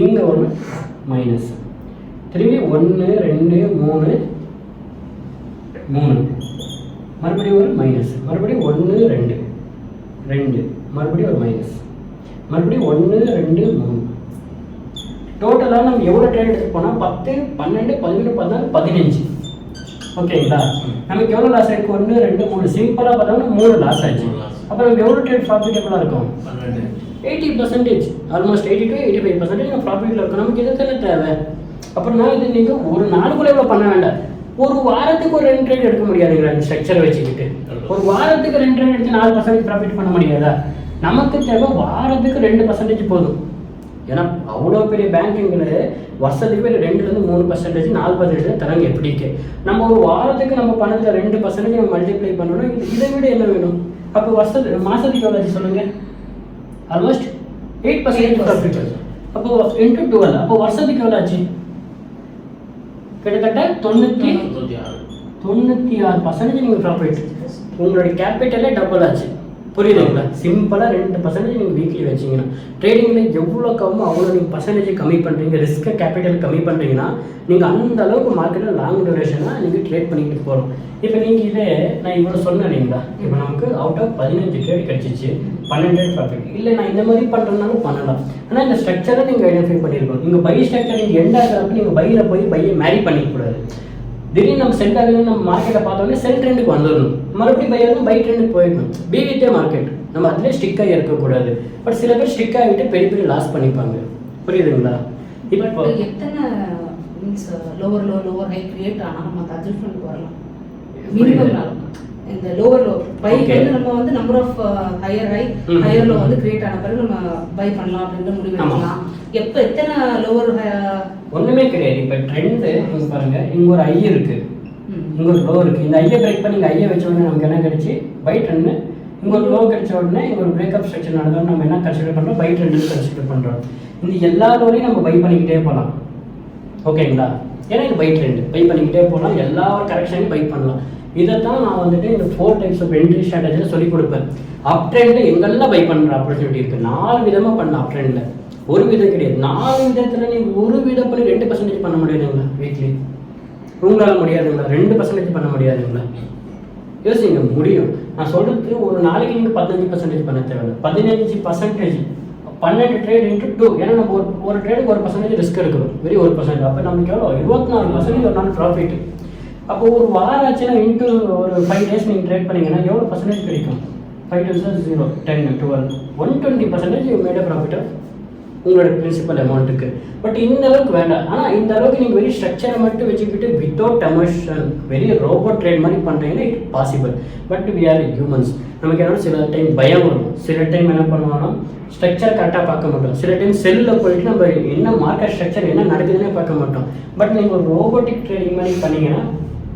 இங்கே ஒன்று மைனஸ், திரும்பி 1 2 3 3, மறுபடியும் ஒரு மைனஸ், மறுபடியும் 1 2 2, மறுபடியும் ஒரு மைனஸ், மறுபடியும் 1 2 3. டோட்டலாக நம்ம எவ்வளோ ட்ரேட் எடுத்து போனால் 10 12 11 14 15. ஓகேங்களா? நமக்கு எவ்வளோ லாஸ் ஆயிருக்கு, 1 2 3, சிம்பிளாக பார்த்தோம்னா 3 லாஸ் ஆயிடுச்சு. அப்போ நமக்கு எவ்வளோ ட்ரேட் ப்ராஃபிட்டபுளாக இருக்கும், 80%, ஆல்மோஸ்ட் 80 to 85% நம்ம ப்ராஃபிட்டில் இருக்கும். நமக்கு எது தானே தேவை. அப்படின்னா இது நீங்கள் ஒரு நாளுக்குள்ளே இவ்வளோ பண்ண வேண்டாம், ஒரு வாரத்துக்கு ஒரு 2 ட்ரேட் எடுக்க முடியாதுங்களா இந்த ஸ்ட்ரக்சரை வச்சுக்கிட்டு. ஒரு வாரத்துக்கு 2 ட்ரேட் எடுத்து 4% ப்ராஃபிட் பண்ண முடியாதா? நமக்கு தேவை வாரத்துக்கு 2% போதும். ஏன்னா அவ்வளோ பெரிய பேங்கிங்கில் வருஷத்துக்கு பேர் 2 to 3%, 4% தராங்க. எப்படிக்கு நம்ம ஒரு வாரத்துக்கு நம்ம பணத்தில் 2% நம்ம மல்டிப்ளை பண்ணணும். இதை விட என்ன வேணும்? அப்போ மாதத்துக்கு எவ்வளோ ஆச்சு சொல்லுங்கள், ஆல்மோஸ்ட் 8% ப்ராஃபிட். அப்போ இன்ட்டு 12, அப்போ வருஷத்துக்கு எவ்வளோ ஆச்சு, கிட்டத்தட்ட 96% நீங்கள் ப்ராஃபிட். உங்களுடைய கேபிட்டலே டபுள் ஆச்சு. புரியுதுங்களா? சிம்பிளாக 2% நீங்கள் வீக்லி வச்சிங்கன்னா ட்ரேடிங்கில் எவ்வளோ கம்மோ அவ்வளோ நீங்கள் பர்சன்டேஜ் கம்மி பண்ணுறீங்க, ரிஸ்க்கை கேபிட்டல் கம்மி பண்ணுறீங்கன்னா நீங்கள் அந்த அளவுக்கு மார்க்கெட்டில் லாங் டியூரேஷனாக நீங்கள் ட்ரேட் பண்ணிக்கிட்டு போகிறோம். இப்போ நீங்கள் இதே நான் இவ்வளோ சொன்னேன் இல்லைங்களா, இப்போ நமக்கு அவுட் ஆஃப் 15 ட்ரேட் கிடச்சிச்சு, 12 ப்ராஃபிட். இல்லை நான் இந்த மாதிரி பண்ணுறதுனாலும் பண்ணலாம். ஆனால் இந்த ஸ்ட்ரக்சரை நீங்கள் ஐடென்டிஃபை பண்ணியிருக்கணும். நீங்கள் பை ஸ்ட்ரக்சர் நீங்கள் எண்ட் ஆகிறப்ப நீங்கள் பையில் போய் பையை மேரி பண்ணிக்கூடாது. திடீர்னு நம்ம செல் ஆகுது நம்ம மார்க்கெட்டை பார்த்தோன்னே செல் ட்ரெண்டுக்கு வந்துடணும், மறுபடியும் பை ஆகணும், பை ட்ரெண்டுக்கு போயிடணும். பிவித்தே மார்க்கெட் நம்ம அதிலே ஸ்டிக்காக இருக்கக்கூடாது. பட் சில பேர் ஸ்டிக் ஆகிட்டு பெரிய பெரிய லாஸ் பண்ணிப்பாங்க. புரியுதுங்களா? இப்போ எத்தனை மீன்ஸ் லோவர் ஹை கிரியேட் ஆனால் நம்ம அதை அட்ஜஸ்ட்மெண்ட் வரலாம். மினிமம் இந்த லோவர் பைக்கு வந்து நம்ம வந்து நம்பர் ஆஃப் ஹையர் லோ வந்து கிரியேட் ஆன பிறகு நம்ம பை பண்ணலாம் அப்படின்ற முடிவு எடுக்கலாம். எப்போ எத்தனை லோவர் ஒன்றுமே கிடையாது. இப்போ ட்ரெண்டு நீங்கள் பாருங்கள், இங்கே ஒரு ஐ இருக்குது, இங்கே ஒரு லோ இருக்குது. இந்த ஐயை பிரேக் பண்ணி இங்கே ஐயை வச்ச உடனே நமக்கு என்ன கிடைச்சி பை ட்ரெண்டு. இங்கே ஒரு லோ கிடைச்ச உடனே இங்கே ஒரு பிரேக்கப் ஸ்ட்ரக்சர் நடந்தோம், நம்ம என்ன கன்சிடர் பண்ணுறோம், பை ட்ரெண்டுன்னு கன்சிடர் பண்ணுறோம். இந்த எல்லா லோரையும் நம்ம பை பண்ணிக்கிட்டே போகலாம். ஓகேங்களா? ஏன்னா இது பை ட்ரெண்ட் பை பண்ணிக்கிட்டே போகலாம், எல்லா கரெக்ஷனையும் பை பண்ணலாம். இதைத்தான் நான் வந்துட்டு இந்த 4 டைப்ஸ் ஆஃப் என்ட்ரி ஸ்ட்ராட்டஜியில் சொல்லிக் கொடுப்பேன். அப் ட்ரெண்டில் எங்கெல்லாம் பை பண்ணுற ஆப்பர்ச்சுனிட்டி இருக்குது, 4 விதமாக பண்ணலாம். அப் ட்ரெண்டில் ஒரு விதம் கிடையாது, 4 விதத்தில் நீங்கள் ஒரு விதம் பண்ணி 2% பண்ண முடியாதுங்களா? வீக்லி உங்களால் முடியாதுங்களா? 2% பண்ண முடியாதுங்களா? யோசிங்க, முடியும். நான் சொல்கிறது ஒரு நாளைக்கு நீங்கள் 15% பண்ண தேவையில்லை. 15% 12 ட்ரேட் இன்ட்டு 2. ஏன்னா நம்ம ஒரு ட்ரேடுக்கு 1% ரிஸ்க் எடுக்கிறோம், வெறும் 1%. அப்போ நமக்கு எவ்வளோ 24% ஒரு நாள் ப்ராஃபிட். அப்போ ஒரு வாரம் ஆச்சுன்னா இன்ட்டு ஒரு 5 டேஸ் நீங்கள் ட்ரேட் பண்ணிங்கன்னா எவ்வளோ பர்சன்டேஜ் கிடைக்கும்? 5 to 0, 10, 12, 120% you made a profit of உங்களோட பிரின்சிபல் அமௌண்ட்டுக்கு. பட் இந்த அளவுக்கு வேண்டாம். ஆனால் இந்த அளவுக்கு நீங்கள் வெரி ஸ்ட்ரக்சரை மட்டும் வச்சுக்கிட்டு without emotion very robot trade மாதிரி பண்ணுறீங்கன்னா it possible. But we are humans. நமக்கு என்ன சில டைம் பயம் வரும், சில டைம் என்ன பண்ணுவோம்னா ஸ்ட்ரக்சர் கரெக்டாக பார்க்க மாட்டோம், சில டைம் செல்லில் போயிட்டு நம்ம என்ன மார்க்கெட் ஸ்ட்ரக்சர் என்ன நடக்குதுன்னே பார்க்க மாட்டோம். பட் நீங்கள் ஒரு ரோபோட்டிக் ட்ரேடிங் மாதிரி பண்ணிங்கன்னா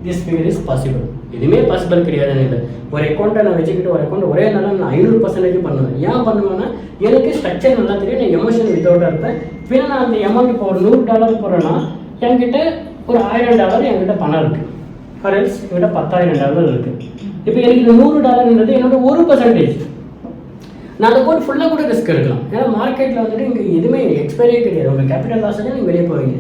திஸ் ஃபிகர் இஸ் பாசிபிள். எதுவுமே பாசிபிள் கிடையாதுன்னு இல்லை. ஒரு அக்கௌண்ட்டை நான் வச்சுக்கிட்டு ஒரு அக்கௌண்ட் ஒரே நாளில் நான் 500% பண்ணுவேன். ஏன் பண்ணுவேன்னா எனக்கு ஸ்ட்ரக்சர் நல்லா தெரியும், நான் எமோஷன் வித்தவுட்டாக இருப்பேன். இப்போ நான் அந்த அமௌண்ட் இப்போ ஒரு $100 போகிறேன்னா என்கிட்ட ஒரு $1000 என்கிட்ட பணம் இருக்குது, ஃபாரெல்ஸ் என்கிட்ட $10,000 இருக்குது. இப்போ எனக்கு இந்த $100ன்றது என்னோட 1%. நான் அதை போட்டு ஃபுல்லாக கூட ரிஸ்க் எடுக்கலாம். ஏன்னா மார்க்கெட்டில் வந்துட்டு இங்கே எதுவுமே எக்ஸ்பைரியே கிடையாது. உங்கள் கேபிட்டல் லாஸ் நீங்கள் வெளியே போவீங்க.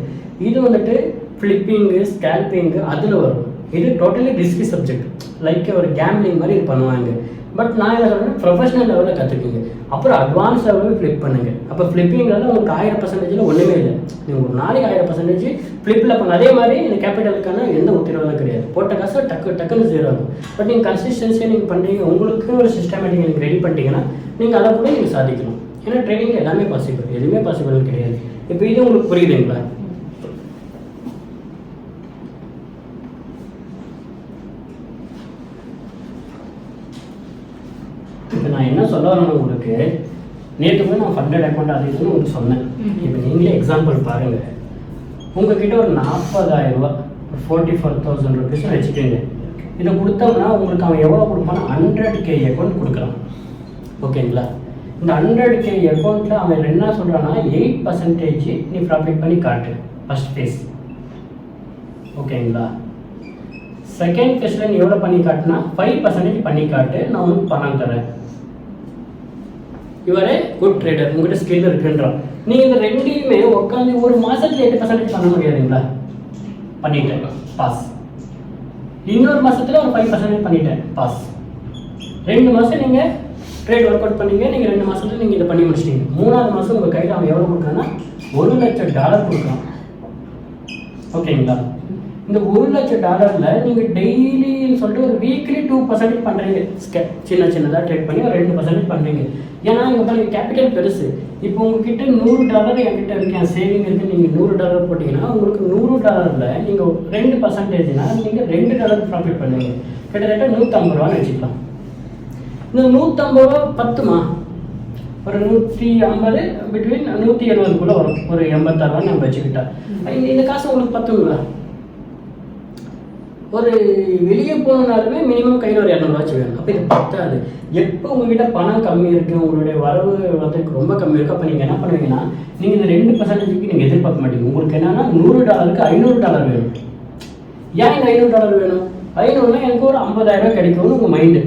இது வந்துட்டு ஃப்ளிப்பிங்கு ஸ்கேல்பிங்கு அதில் வரும். இது டோட்டலி ரிஸ்கி சப்ஜெக்ட், லைக் ஒரு கேம்லிங் மாதிரி இது பண்ணுவாங்க. பட் நான் என்ன சொல்கிறேன், ப்ரொஃபஷனல் லெவலில் கற்றுக்குங்க, அப்புறம் அட்வான்ஸ் லெவலில் ஃப்ளிப் பண்ணுங்கள். அப்போ ஃப்ளிப்பிங்கிறது உங்களுக்கு 1000% ஒன்றுமே இல்லை. நீங்கள் ஒரு நாளைக்கு 1000% ஃப்ளிப்பில் பண்ண. அதே மாதிரி இந்த கேபிட்டலுக்கான எந்த உத்தரவாதம் கிடையாது. போட்ட காசு டக்குன்னு 0 ஆகும். பட் நீங்கள் கன்சிஸ்டன்சியாக நீங்கள் பண்ணுறீங்க, உங்களுக்கு ஒரு சிஸ்டமேட்டிக் நீங்கள் ரெடி பண்ணிட்டீங்கன்னா நீங்கள் அதை கூட நீங்கள் சாதிக்கணும். ஏன்னா ட்ரேடிங் எல்லாமே பாசிபிள், எதுவுமே பாசிபிள் கிடையாது. இப்போ இது உங்களுக்கு புரியுதுங்களா? இப்போ நான் என்ன சொல்ல வரேன் உங்களுக்கு, நேற்று போய் நான் ஃபண்டட் அக்கௌண்ட் அது இதுன்னு உங்களுக்கு சொன்னேன். இப்போ நீங்களே எக்ஸாம்பிள் பாருங்கள். உங்ககிட்ட ஒரு 40,000 ரூபா, 44,000 rupees வச்சுக்கோங்க. இதை கொடுத்தோம்னா உங்களுக்கு அவன் எவ்வளோ கொடுப்பானா 100K அக்கௌண்ட் கொடுக்குறான். ஓகேங்களா? இந்த 100K அக்கௌண்ட்டில் அவன் என்ன சொல்கிறான்னா 8% நீ ப்ராஃபிட் பண்ணி காட்டு ஃபஸ்ட் ஃபேஸ். ஓகேங்களா? செகண்ட் ஃபேஸில் நீ எவ்வளோ பண்ணி காட்டுனா 5% பண்ணி காட்டு, நான் உனக்கு பணம் தரேன். இவரே குட் ட்ரேடர், உங்கள்கிட்ட ஸ்கில் இருக்குன்றான். நீங்கள் இந்த ரெண்டையுமே உட்காந்து ஒரு மாதத்துல 8% பண்ண முடியாதுங்களா? பண்ணிட்டேன், பாஸ். இன்னொரு மாதத்தில் ஒரு 5% பண்ணிட்டேன், பாஸ். 2 மாதம் நீங்கள் ட்ரேட் ஒர்க் அவுட் பண்ணீங்க, நீங்கள் 2 மாதத்துல நீங்கள் இதை பண்ணி முடிச்சிட்டீங்க. 3ஆவது மாதம் உங்கள் கையில் அவன் எவ்வளோ கொடுக்குறான்னா $1 லட்சம் கொடுக்குறான். ஓகேங்களா? இந்த $1,00,000 நீங்கள் டெய்லின்னு சொல்லிட்டு ஒரு வீக்லி 2% பண்ணுறீங்க. சின்னதாக ட்ரேட் பண்ணி ஒரு 2% பண்ணுறீங்க. ஏன்னா இங்கே பாருங்க கேபிட்டல் பெருசு. இப்போ உங்ககிட்ட $100 என்கிட்ட இருக்கு, என் சேவிங் இருக்குது. நீங்கள் $100 போட்டிங்கன்னா உங்களுக்கு $100 நீங்கள் 2%னா நீங்கள் $2 ப்ராஃபிட் பண்ணுவீங்க. கிட்டத்தட்ட $150 வச்சுக்கலாம். இந்த $150 பத்துமா? ஒரு 150 பிட்வீன் 170 வரும். ஒரு 86 நம்ம வச்சுக்கிட்டா இந்த காசு உங்களுக்கு பத்துங்களா? ஒரு வெளியே போகணுன்னாலுமே மினிமம் கையில் ஒரு 200 வேணும். அப்போ இது பத்தாது. எப்போ உங்ககிட்ட பணம் கம்மி இருக்குது, உங்களுடைய வரவு வந்து ரொம்ப கம்மி இருக்குது, அப்போ நீங்கள் என்ன பண்ணுவீங்கன்னா நீங்கள் இந்த 2% நீங்கள் எதிர்பார்க்க மாட்டீங்க. உங்களுக்கு என்னன்னா $100க்கு $500 வேணும். ஏன் இந்த $500 வேணும்? 500னா எனக்கு ஒரு 50,000 கிடைக்கும்னு உங்கள் மைண்டு.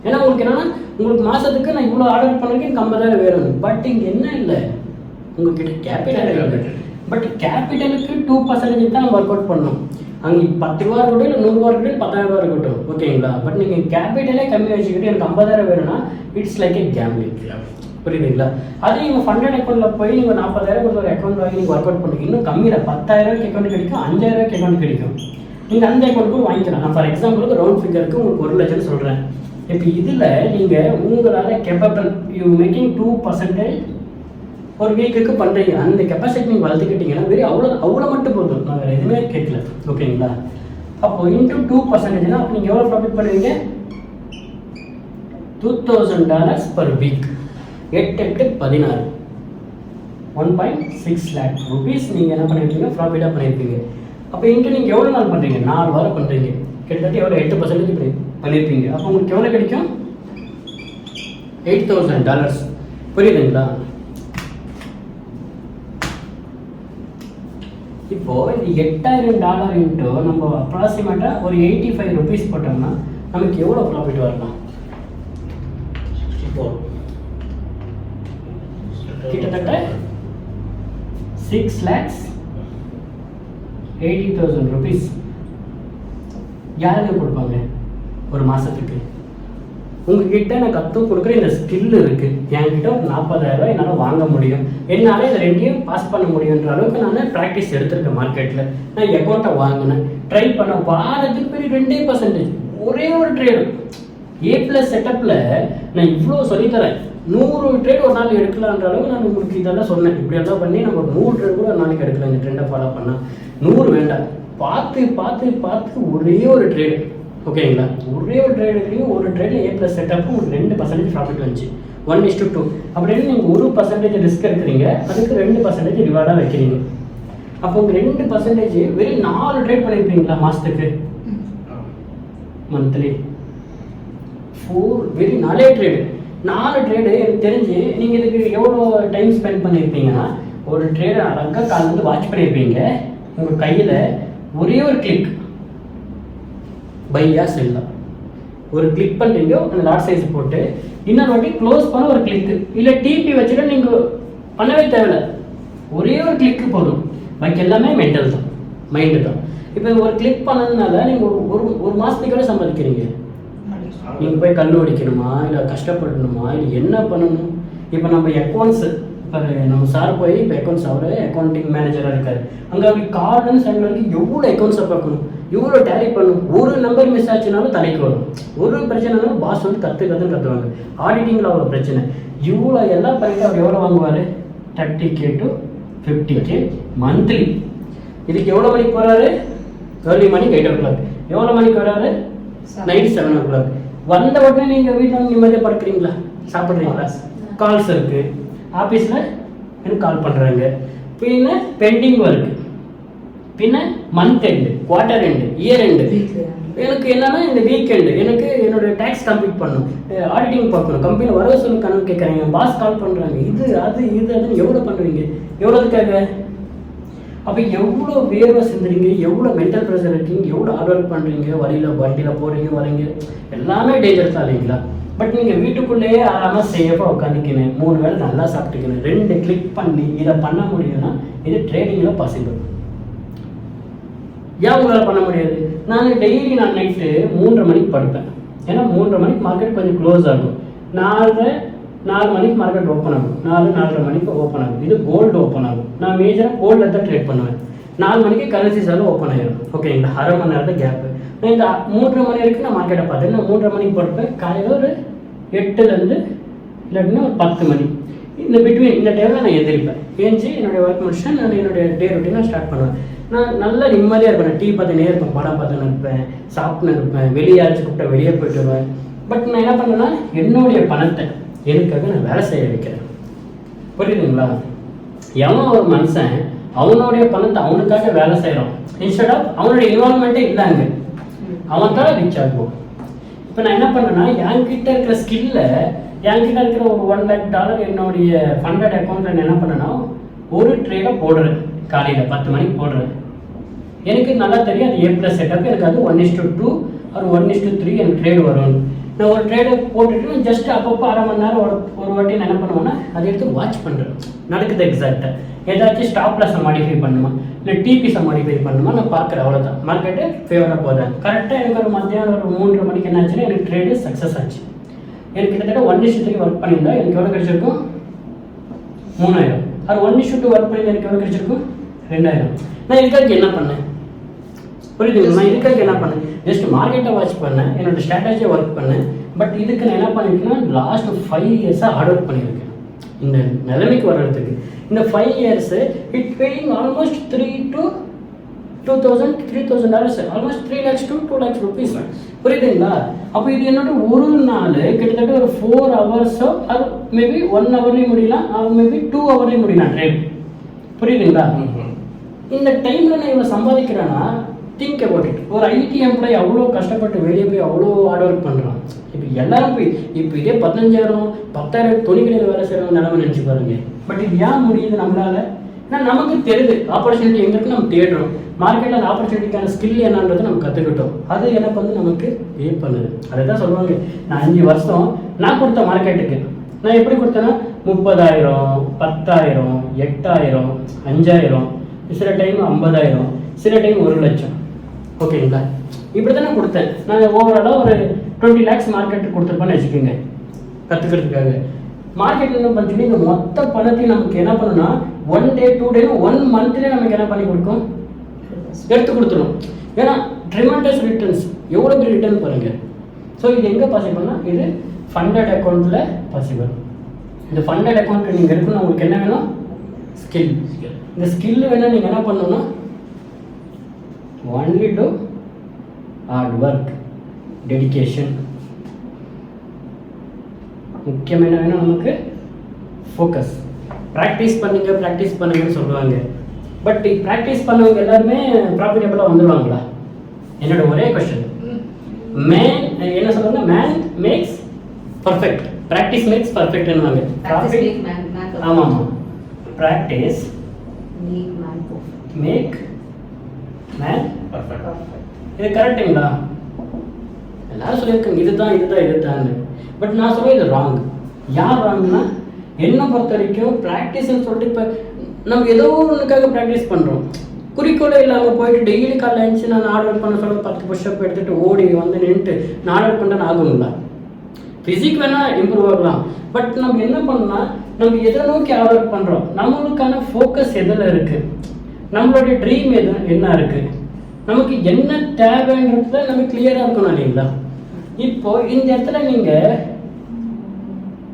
ஏன்னா உங்களுக்கு என்னன்னா உங்களுக்கு மாதத்துக்கு நான் இவ்வளோ ஆர்டர் பண்ணுறதுக்கு எனக்கு 50,000 வேணும். பட் இங்கே என்ன இல்லை, உங்ககிட்ட கேபிட்டல் இல்லை. பட் கேபிட்டலுக்கு 2% தான் நம்ம ஒர்க் அவுட் பண்ணணும். அங்கே 10 ரூபா இருக்கட்டும் இல்லை 100 ரூபா இருக்கட்டும் 10,000 ரூபா இருக்கட்டும், ஓகேங்களா? பட் நீங்கள் கேபிட்டலே கம்மி வச்சுக்கிட்டு எனக்கு 50,000 வேணும்னா இட்ஸ் லைக் ஏ கேம்பிளிங். புரியுதுங்களா? அதே நீங்கள் ஃபண்டட் அக்கௌண்ட்டில் போய் நீங்கள் 40,000 கொடுத்து ஒரு அக்கௌண்ட் வாங்கி நீங்கள் ஒர்க் அவுட் பண்ணுங்க, இன்னும் கம்மியில் 10,000 அக்கௌண்ட் கிடைக்கும், 5,000 அக்கௌண்ட் கிடைக்கும். நீங்கள் அந்த அக்கௌண்ட்டுக்கும் வாங்கிக்கலாம். நான் ஃபார் எக்ஸாம்பிளுக்கு ரவுண்ட் ஃபிகருக்கு உங்களுக்கு 1 லட்சம் சொல்கிறேன். இப்போ இதில் நீங்கள் உங்களால் கேப்பபிள் யூ மேக்கிங் 2% ஒரு வீக்குக்கு பண்ணுறீங்க. அந்த கெப்பாசிட்டி நீங்கள் வளர்த்துக்கிட்டீங்கன்னா அவ்வளோ மட்டும் போதும். நான் வேறு எதுவுமே கேட்கல, ஓகேங்களா? அப்போ இன்ட்டு 2%னா அப்போ நீங்கள் எவ்வளோ ப்ராஃபிட் பண்ணுவீங்க? $2,000 பர் வீக். 8×8 = 16, 1.6 lakh rupees நீங்கள் என்ன பண்ணியிருப்பீங்க? ப்ராஃபிட்டாக பண்ணியிருப்பீங்க. அப்போ இன்ட்டு நீங்கள் எவ்வளோ நாள் பண்ணுறீங்க? 4 வாரம் பண்ணுறீங்க. கிட்டத்தட்ட எவ்வளோ? 8% பண்ணியிருப்பீங்க. அப்போ உங்களுக்கு எவ்வளோ கிடைக்கும்? $8,000. புரியுதுங்களா? இப்போ இந்த $8,000 இன்ட்டு நம்ம அப்ராக்சிமேட்டாக ஒரு 85 rupees போட்டோம்னா நமக்கு எவ்வளோ ப்ராஃபிட் வரலாம்? இப்போ கிட்டத்தட்ட 6,80,000 rupees. யாருக்கு கொடுப்பாங்க ஒரு மாதத்துக்கு? உங்ககிட்ட நான் கற்றுக் கொடுக்குற இந்த ஸ்கில் இருக்குது, என்கிட்ட ஒரு 40,000 என்னால் வாங்க முடியும், என்னால் இதை ரெண்டையும் பாஸ் பண்ண முடியுன்ற அளவுக்கு நான் ப்ராக்டிஸ் எடுத்திருக்கேன். மார்க்கெட்டில் நான் அக்கௌண்ட்டை வாங்கினேன், ட்ரை பண்ண வாரத்துக்கு போய் 2% ஒரே ஒரு ட்ரேடு A+ செட்டப்பில் நான் இவ்வளோ சொல்லித்தரேன். 100 ட்ரேட் ஒரு நாள் எடுக்கலான்ற அளவுக்கு நான் உங்களுக்கு இதெல்லாம் சொன்னேன். இப்படியெல்லாம் பண்ணி நம்ம 100 ட்ரேட் கூட ஒரு நாளைக்கு எடுக்கலாம். இந்த ட்ரெண்டை ஃபாலோ பண்ணால் 100 வேண்டாம், பார்த்து பார்த்து பார்த்து ஒரே ஒரு ட்ரேடு, ஓகேங்களா? ஒரே ஒரு ட்ரேடுலையும் ஒரு ட்ரேடில் A+ செட்டப்பும் ஒரு 2% ப்ராஃபிட் வந்துச்சு. 1:2 அப்படின்னு நீங்கள் 1% ரிஸ்க் எடுக்கிறீங்க, அதுக்கு 2% ரிவார்டாக வைக்கிறீங்க. அப்போ உங்கள் 2% வெறும் 4 ட்ரேட் பண்ணியிருப்பீங்களா மாதத்துக்கு? மந்த்லி 4 வெறும் 4 ட்ரேடு. 4 ட்ரேடு எனக்கு தெரிஞ்சு நீங்கள் இதுக்கு எவ்வளோ டைம் ஸ்பெண்ட் பண்ணியிருப்பீங்கன்னா, ஒரு ட்ரேடை அழகாக காலையில் வாட்ச் பண்ணியிருப்பீங்க. உங்கள் கையில் ஒரே ஒரு கிளிக் பையா செல்லாம், ஒரு கிளிக் பண்ணுறீங்க, அந்த லாட் சைஸ் போட்டு இன்னொரு வாட்டி க்ளோஸ் பண்ண ஒரு கிளிக்கு, இல்லை டிபி வச்சுட்டு நீங்கள் பண்ணவே தேவையில்லை, ஒரே ஒரு கிளிக்கு போதும். பாக்கி எல்லாமே மென்டல் தான், மைண்டு தான். இப்போ ஒரு கிளிக் பண்ணதுனால நீங்கள் ஒரு மாதத்துக்கு சம்பாதிக்கிறீங்க. நீங்கள் போய் கல் ஒடிக்கணுமா, இல்லை கஷ்டப்படணுமா, இல்லை என்ன பண்ணணும்? இப்போ நம்ம அக்கௌண்ட்ஸு, இப்போ நம்ம சார் போய் இப்போ அக்கௌண்ட்ஸ், அவர் அக்கௌண்டிங் மேனேஜராக இருக்கார். அங்கே அவருக்கு கார்டுன்னு சைன் வரைக்கும் எவ்வளோ அக்கௌண்ட்ஸை பார்க்கணும், எவ்வளோ டேலி பண்ணணும். ஒரு நம்பர் மிஸ் ஆச்சுனாலும் தலைக்கு வரும், ஒரு பிரச்சனைனாலும் பாஸ் வந்து கற்றுவாங்க. ஆடிட்டிங்கில் அவ்வளோ பிரச்சனை. இவ்வளோ எல்லாம் பண்ணிட்டு அவர் எவ்வளோ வாங்குவார்? 30K to 50K monthly. இதுக்கு எவ்வளோ மணிக்கு போகிறாரு? Early morning 8 o'clock. எவ்வளோ மணிக்கு வராரு? Night 7 o'clock. வந்த உடனே நீங்கள் வீட்டில் வந்து நிம்மதியாக படுக்கிறீங்களா, சாப்பிட்றீங்களா? கால்ஸ் இருக்குது, ஆஃபீஸில் எனக்கு கால் பண்ணுறாங்க, பின்ன பெண்டிங் ஒர்க்கு, பின்ன month end, quarter end, year end. எனக்கு என்னன்னா இந்த வீக்கெண்டு எனக்கு என்னோடய டேக்ஸ் கம்ப்ளீட் பண்ணணும், ஆடிட்டிங் பார்க்கணும், கம்பெனியில் வரவு சொல்லி கணக்கு கேட்குறாங்க, பாஸ் கால் பண்ணுறாங்க, இது அதுன்னு எவ்வளோ பண்ணுவீங்க? எவ்வளோதுக்காக? அப்போ எவ்வளோ வேர்வை சிந்துறீங்க, எவ்வளோ மென்டல் ப்ரெஷர் இருக்கீங்க, எவ்வளோ ஹார்ட் ஒர்க் பண்ணுறீங்க, வண்டியில் போகிறீங்க வரீங்க, எல்லாமே டேஞ்சர் தான் இல்லைங்களா? பட் நீங்கள் வீட்டுக்குள்ளேயே ஆறாமல் சேஃபாக உட்காந்துக்கணும், 3 வேளை நல்லா சாப்பிட்டுக்கணும், 2 கிளிக் பண்ணி இதை பண்ண முடியும்னா இது ட்ரேடிங்கில் பாசிபிள். ஏன் உங்களால் பண்ண முடியாது? நான் டெய்லி நைட்டு 3:30 மணிக்கு படுப்பேன். ஏன்னா 3:30 மணிக்கு மார்க்கெட் கொஞ்சம் க்ளோஸ் ஆகும், 4 மணிக்கு மார்க்கெட் ஓப்பன் ஆகும், 4:30 மணிக்கு ஓப்பன் ஆகும். இது கோல்டு ஓப்பன் ஆகும். நான் மேஜராக கோல்டில் தான் ட்ரேட் பண்ணுவேன். 4 மணிக்கு கரன்சிஸ் எல்லாம் ஓப்பன் ஆகிடும், ஓகேங்களா? அரை மணி நேரத்தில் கேப்பு. நான் இந்த 3:30 மணி வரைக்கும் நான் மார்க்கெட்டை பார்த்தேன். நான் 3:30 மணிக்கு படுப்பேன். காலையில் ஒரு 8லேருந்து இல்லாட்டினா ஒரு 10 மணி, இந்த பிட்வீன் இந்த டைமில் நான் எந்திரிப்பேன். ஏஞ்சி என்னுடைய ஒர்க் முடிச்சுட்டு நான் என்னுடைய டே ரொட்டீனாக ஸ்டார்ட் பண்ணுவேன். நான் நல்லா நிம்மதியாக இருப்பேன். டீ பார்த்துனே இருப்பேன், படம் பார்த்துன்னு இருப்பேன், சாப்பிட்டுன்னு இருப்பேன், வெளியே யாராச்சும் கூப்பிட்டா வெளியே போயிட்டு வருவேன். பட் நான் என்ன பண்ணுவேன்னா என்னுடைய பணத்தை எனக்காக நான் வேலை செய்ய வைக்கிறேன். புரியுதுங்களா? எவன் ஒரு மனுஷன் அவனுடைய பணத்தை அவனுக்காக வேலை செய்கிறான், இன்ஸ்டெட் ஆஃப் அவனுடைய இன்வால்மெண்ட்டே இல்லாங்க, அவன் தான் ரீச் ஆகும். இப்போ நான் என்ன பண்ணுறேன்னா என்கிட்ட இருக்கிற ஸ்கில்லை, என்கிட்ட இருக்கிற ஒரு $1 lakh என்னுடைய ஃபண்டட் அக்கௌண்ட்டில் நான் என்ன பண்ணேன்னா ஒரு ட்ரேடை போடுறேன். காலையில் 10 மணிக்கு போடுறேன். எனக்கு நல்லா தெரியும் அது A+ செட்டப், எனக்கு அது 1:2 or 1:3 எனக்கு ட்ரேடு வரும். நான் ஒரு ட்ரேடை போட்டுட்டு ஜஸ்ட் அப்பப்போ அரை மணி நேரம் ஒரு வாட்டி நான் என்ன பண்ணுவேன்னா அதை எடுத்து வாட்ச் பண்ணுறேன் நடக்குது எக்ஸாக்டாக. ஏதாச்சும் ஸ்டாப் லாஸை மாடிஃபை பண்ணுமா இல்லை டிபிஸை மாடிஃபை பண்ணுமா நான் பார்க்குறேன், அவ்வளோதான். மார்க்கெட்டு ஃபேவராக போகிறேன். கரெக்டாக எனக்கு ஒரு மத்தியானம் ஒரு 3:30 மணிக்கு என்ன ஆச்சுன்னா எனக்கு ட்ரேடு சக்ஸஸ் ஆச்சு. எனக்கு கிட்டத்தட்ட 1:3 ஒர்க் பண்ணியிருந்தா எனக்கு எவ்வளோ கிடைச்சிருக்கும்? 3000. அது 1:2 ஒர்க் பண்ணியிருந்தா எனக்கு எவ்வளோ கிடைச்சிருக்கும்? 2000. நான் இதுக்காக என்ன பண்ணேன் புரியுதுங்க? நான் இதுக்காக என்ன பண்ணேன்? ஜஸ்ட் மார்க்கெட்டை வாட்ச் பண்ணேன், என்னோட ஸ்ட்ராட்டஜியை ஒர்க் பண்ணேன். பட் இதுக்கு நான் என்ன பண்ணியிருக்கேன்னா லாஸ்ட் 5 இயர்ஸாக ஹார்ட் ஒர்க் பண்ணியிருக்கேன் இந்த நிலைமைக்கு வர்றதுக்கு. இந்த 5 years it paying almost $3,000 almost 3 lakhs to 2 lakhs rupees. புரியுதுங்களா? அப்போ இது என்னோட ஒரு நாள் கிட்டத்தட்ட ஒரு 4 hours அது மேபி 1 hourலேயும் முடியலாம், மேபி 2 hourலேயும் முடியலாம் ட்ரேட். புரியுதுங்களா? இந்த டைமில் நான் இவ்வளோ சம்பாதிக்கிறேன்னா திங்க் அபவுட் இட். ஒரு ஐடி எம்ப்ளாயி அவ்வளோ கஷ்டப்பட்டு வெளியே போய் அவ்வளோ ஹார்ட் ஒர்க் பண்ணுறான். இப்போ எல்லாரும் போய் இப்போ இதே 15,000 10,000 துணிகளில் வேலை செய்கிறவங்க நிலமை நினச்சி பாருங்க. பட் இது ஏன் முடியுது நம்மளால? ஏன்னா நமக்கு தெரியுது ஆப்பர்ச்சுனிட்டி எங்கே இருக்கு, நம்ம தேடுறோம். மார்க்கெட்டில் அந்த ஆப்பர்ச்சுனிட்டிக்கான ஸ்கில் என்னன்றதை நம்ம கற்றுக்கிட்டோம். அது எனக்கு வந்து நமக்கு பே பண்ணுது. அதை தான் சொல்லுவாங்க, நான் 5 வருஷம் நான் கொடுத்த மார்க்கெட்டுக்கு நான் எப்படி கொடுத்தேன்னா 30,000 10,000 8,000 5,000 சில டைம் 50,000 சில டைம் 1 லட்சம். ஓகேங்களா? இப்படி தான் நான் கொடுத்தேன். நான் ஓவராலாக ஒரு 20 lakhs மார்க்கெட்டுக்கு கொடுத்துருப்பேன்னு வச்சுக்கோங்க கற்றுக்கிறதுக்காக. மார்க்கெட் என்ன பண்ணுறீங்க, இந்த மொத்த பணத்தையும் நமக்கு என்ன பண்ணுன்னா 1 day 2 day 1 monthலேயே நமக்கு என்ன பண்ணி கொடுக்கும், எடுத்து கொடுத்துரும். ஏன்னா ட்ரிமெண்டஸ் ரிட்டர்ன்ஸ், எவ்வளோ பெரிய ரிட்டர்ன் பாருங்கள். ஸோ இது எங்கே பாசிபிள்னா இது ஃபண்டட் அக்கௌண்ட்டில் பாசிபிள். இந்த ஃபண்டட் அக்கௌண்ட் நீங்கள் இருக்குன்னு உங்களுக்கு என்ன வேணும்? ஸ்கில். இந்த ஸ்கில் வேணால் நீங்கள் என்ன பண்ணணும்னா only do hard work, dedication. முக்கியம் என்ன வேணும் நமக்கு? ஃபோக்கஸ். ப்ராக்டிஸ் பண்ணுங்கன்னு சொல்லுவாங்க. பட் ப்ராக்டிஸ் பண்ணவங்க எல்லாருமே ப்ராஃபிட்டபிளாக வந்துடுவாங்களா? என்னோட ஒரே கொஸ்டின். மேன் என்ன சொல்லுவாங்க? Man makes perfect, practice makes பர்ஃபெக்ட்னுவாங்க. ஆமாம், ப்ராக்டிஸ் மேக் மேன் பர்ஃபெக்ட். இது கரெக்டுங்களா? எல்லாரும் சொல்லியிருக்காங்க இதுதான். பட் நான் சொல்லுவேன் இது ராங். யார் ராங்னா, என்னை பொறுத்த வரைக்கும் ப்ராக்டிஸ்ன்னு சொல்லிட்டு இப்போ நம்ம ஏதோ ஒன்றுக்காக ப்ராக்டிஸ் பண்ணுறோம். குறிக்கோளே இல்லாமல் போயிட்டு டெய்லி காலையில் எழுந்துச்சு நான் ஆர்டர் பண்ண சொல்ல 10 புஷ்அப் எடுத்துகிட்டு ஓடி வந்து நின்றுட்டு நான் ஆர்டர் பண்ணுறேன்னு ஆகுங்களா? ஃபிசிக் வேணால் இம்ப்ரூவ் ஆகலாம். பட் நம்ம என்ன பண்ணோம்னா நம்ம எதை நோக்கி ஆர்டர் பண்ணுறோம், நம்மளுக்கான ஃபோக்கஸ் எதில் இருக்குது, நம்மளுடைய ட்ரீம் என்ன இருக்குது, நமக்கு என்ன தேவைன்றதுல நம்ம கிளியராக இருக்கணும் இல்லைங்களா? இப்போ இந்த இடத்துல நீங்கள்